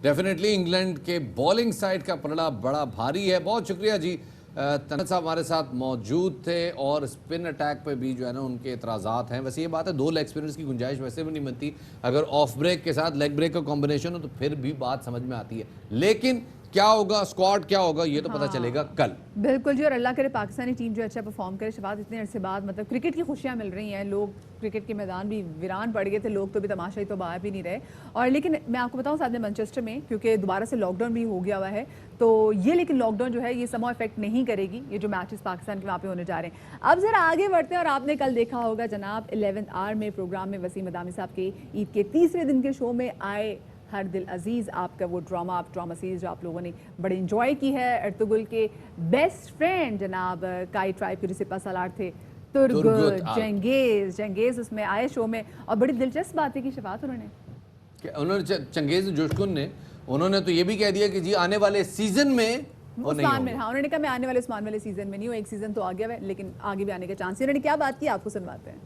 ڈیفینیٹلی انگلینڈ کے بالنگ سائڈ کا پلڑا بڑا بھاری ہے. بہت شکریہ جی, تنت صاحب ہمارے ساتھ موجود تھے, اور اسپن اٹیک پہ بھی جو ہے نا ان کے اعتراضات ہیں. ویسے یہ بات ہے 2 لیگ اسپنرز کی گنجائش ویسے بھی نہیں بنتی, اگر آف بریک کے ساتھ لیگ بریک کا کمبینیشن ہو تو پھر بھی بات سمجھ میں آتی ہے, لیکن کیا ہوگا اسکواڈ کیا ہوگا یہ تو پتہ چلے گا کل. بالکل جی, اور اللہ کرے پاکستانی ٹیم جو اچھا پرفارم کرے. شفاعت اتنے عرصے بعد مطلب کرکٹ کی خوشیاں مل رہی ہیں, لوگ کرکٹ کے میدان بھی ویران پڑ گئے تھے, لوگ تو بھی تماشائی تو باہر بھی نہیں رہے. اور لیکن میں آپ کو بتاؤں ساتھ میں مانچسٹر میں کیونکہ دوبارہ سے لاک ڈاؤن بھی ہو گیا ہوا ہے, تو یہ لیکن لاک ڈاؤن جو ہے یہ سمو افیکٹ نہیں کرے گی یہ جو میچز پاکستان کے وہاں پہ ہونے جا رہے ہیں. اب ذرا آگے بڑھتے ہیں, اور آپ نے کل دیکھا ہوگا جناب 11th آور میں پروگرام میں وسیم مدامی صاحب کے عید کے تیسرے دن کے شو میں آئے ہر دل عزیز, آپ کا وہ ڈرامہ سیریز جو آپ لوگوں نے بڑے انجوائے کی ہے. ارطغرل کے بیسٹ فرینڈ جناب کائی ٹرائب کے رسپا سالار تھے ترگت جنگیز اس میں آئے شو میں, اور بڑی دلچسپ باتیں کی شفاعت انہوں نے چنگیز جوشکن نے, انہوں نے تو یہ بھی کہہ دیا کہ جی آنے والے سیزن میں عثمان میں, ہاں انہوں نے کہا میں آنے والے عثمان والے سیزن میں نہیں ہوں, ایک سیزن تو آ گیا ہے لیکن آگے بھی آنے کا چانس ہے. انہوں نے کیا بات کی آپ کو سنواتے ہیں.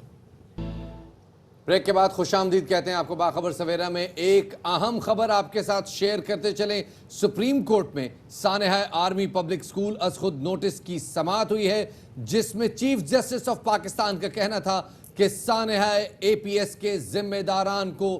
بریک کے بعد خوش آمدید کہتے ہیں آپ کو. باخبر سویرا میں ایک اہم خبر آپ کے ساتھ شیئر کرتے چلیں. سپریم کورٹ میں سانحہ آرمی پبلک سکول از خود نوٹس کی سماعت ہوئی ہے, جس میں چیف جسٹس آف پاکستان کا کہنا تھا کہ سانحہ APS کے ذمہ داران کو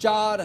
4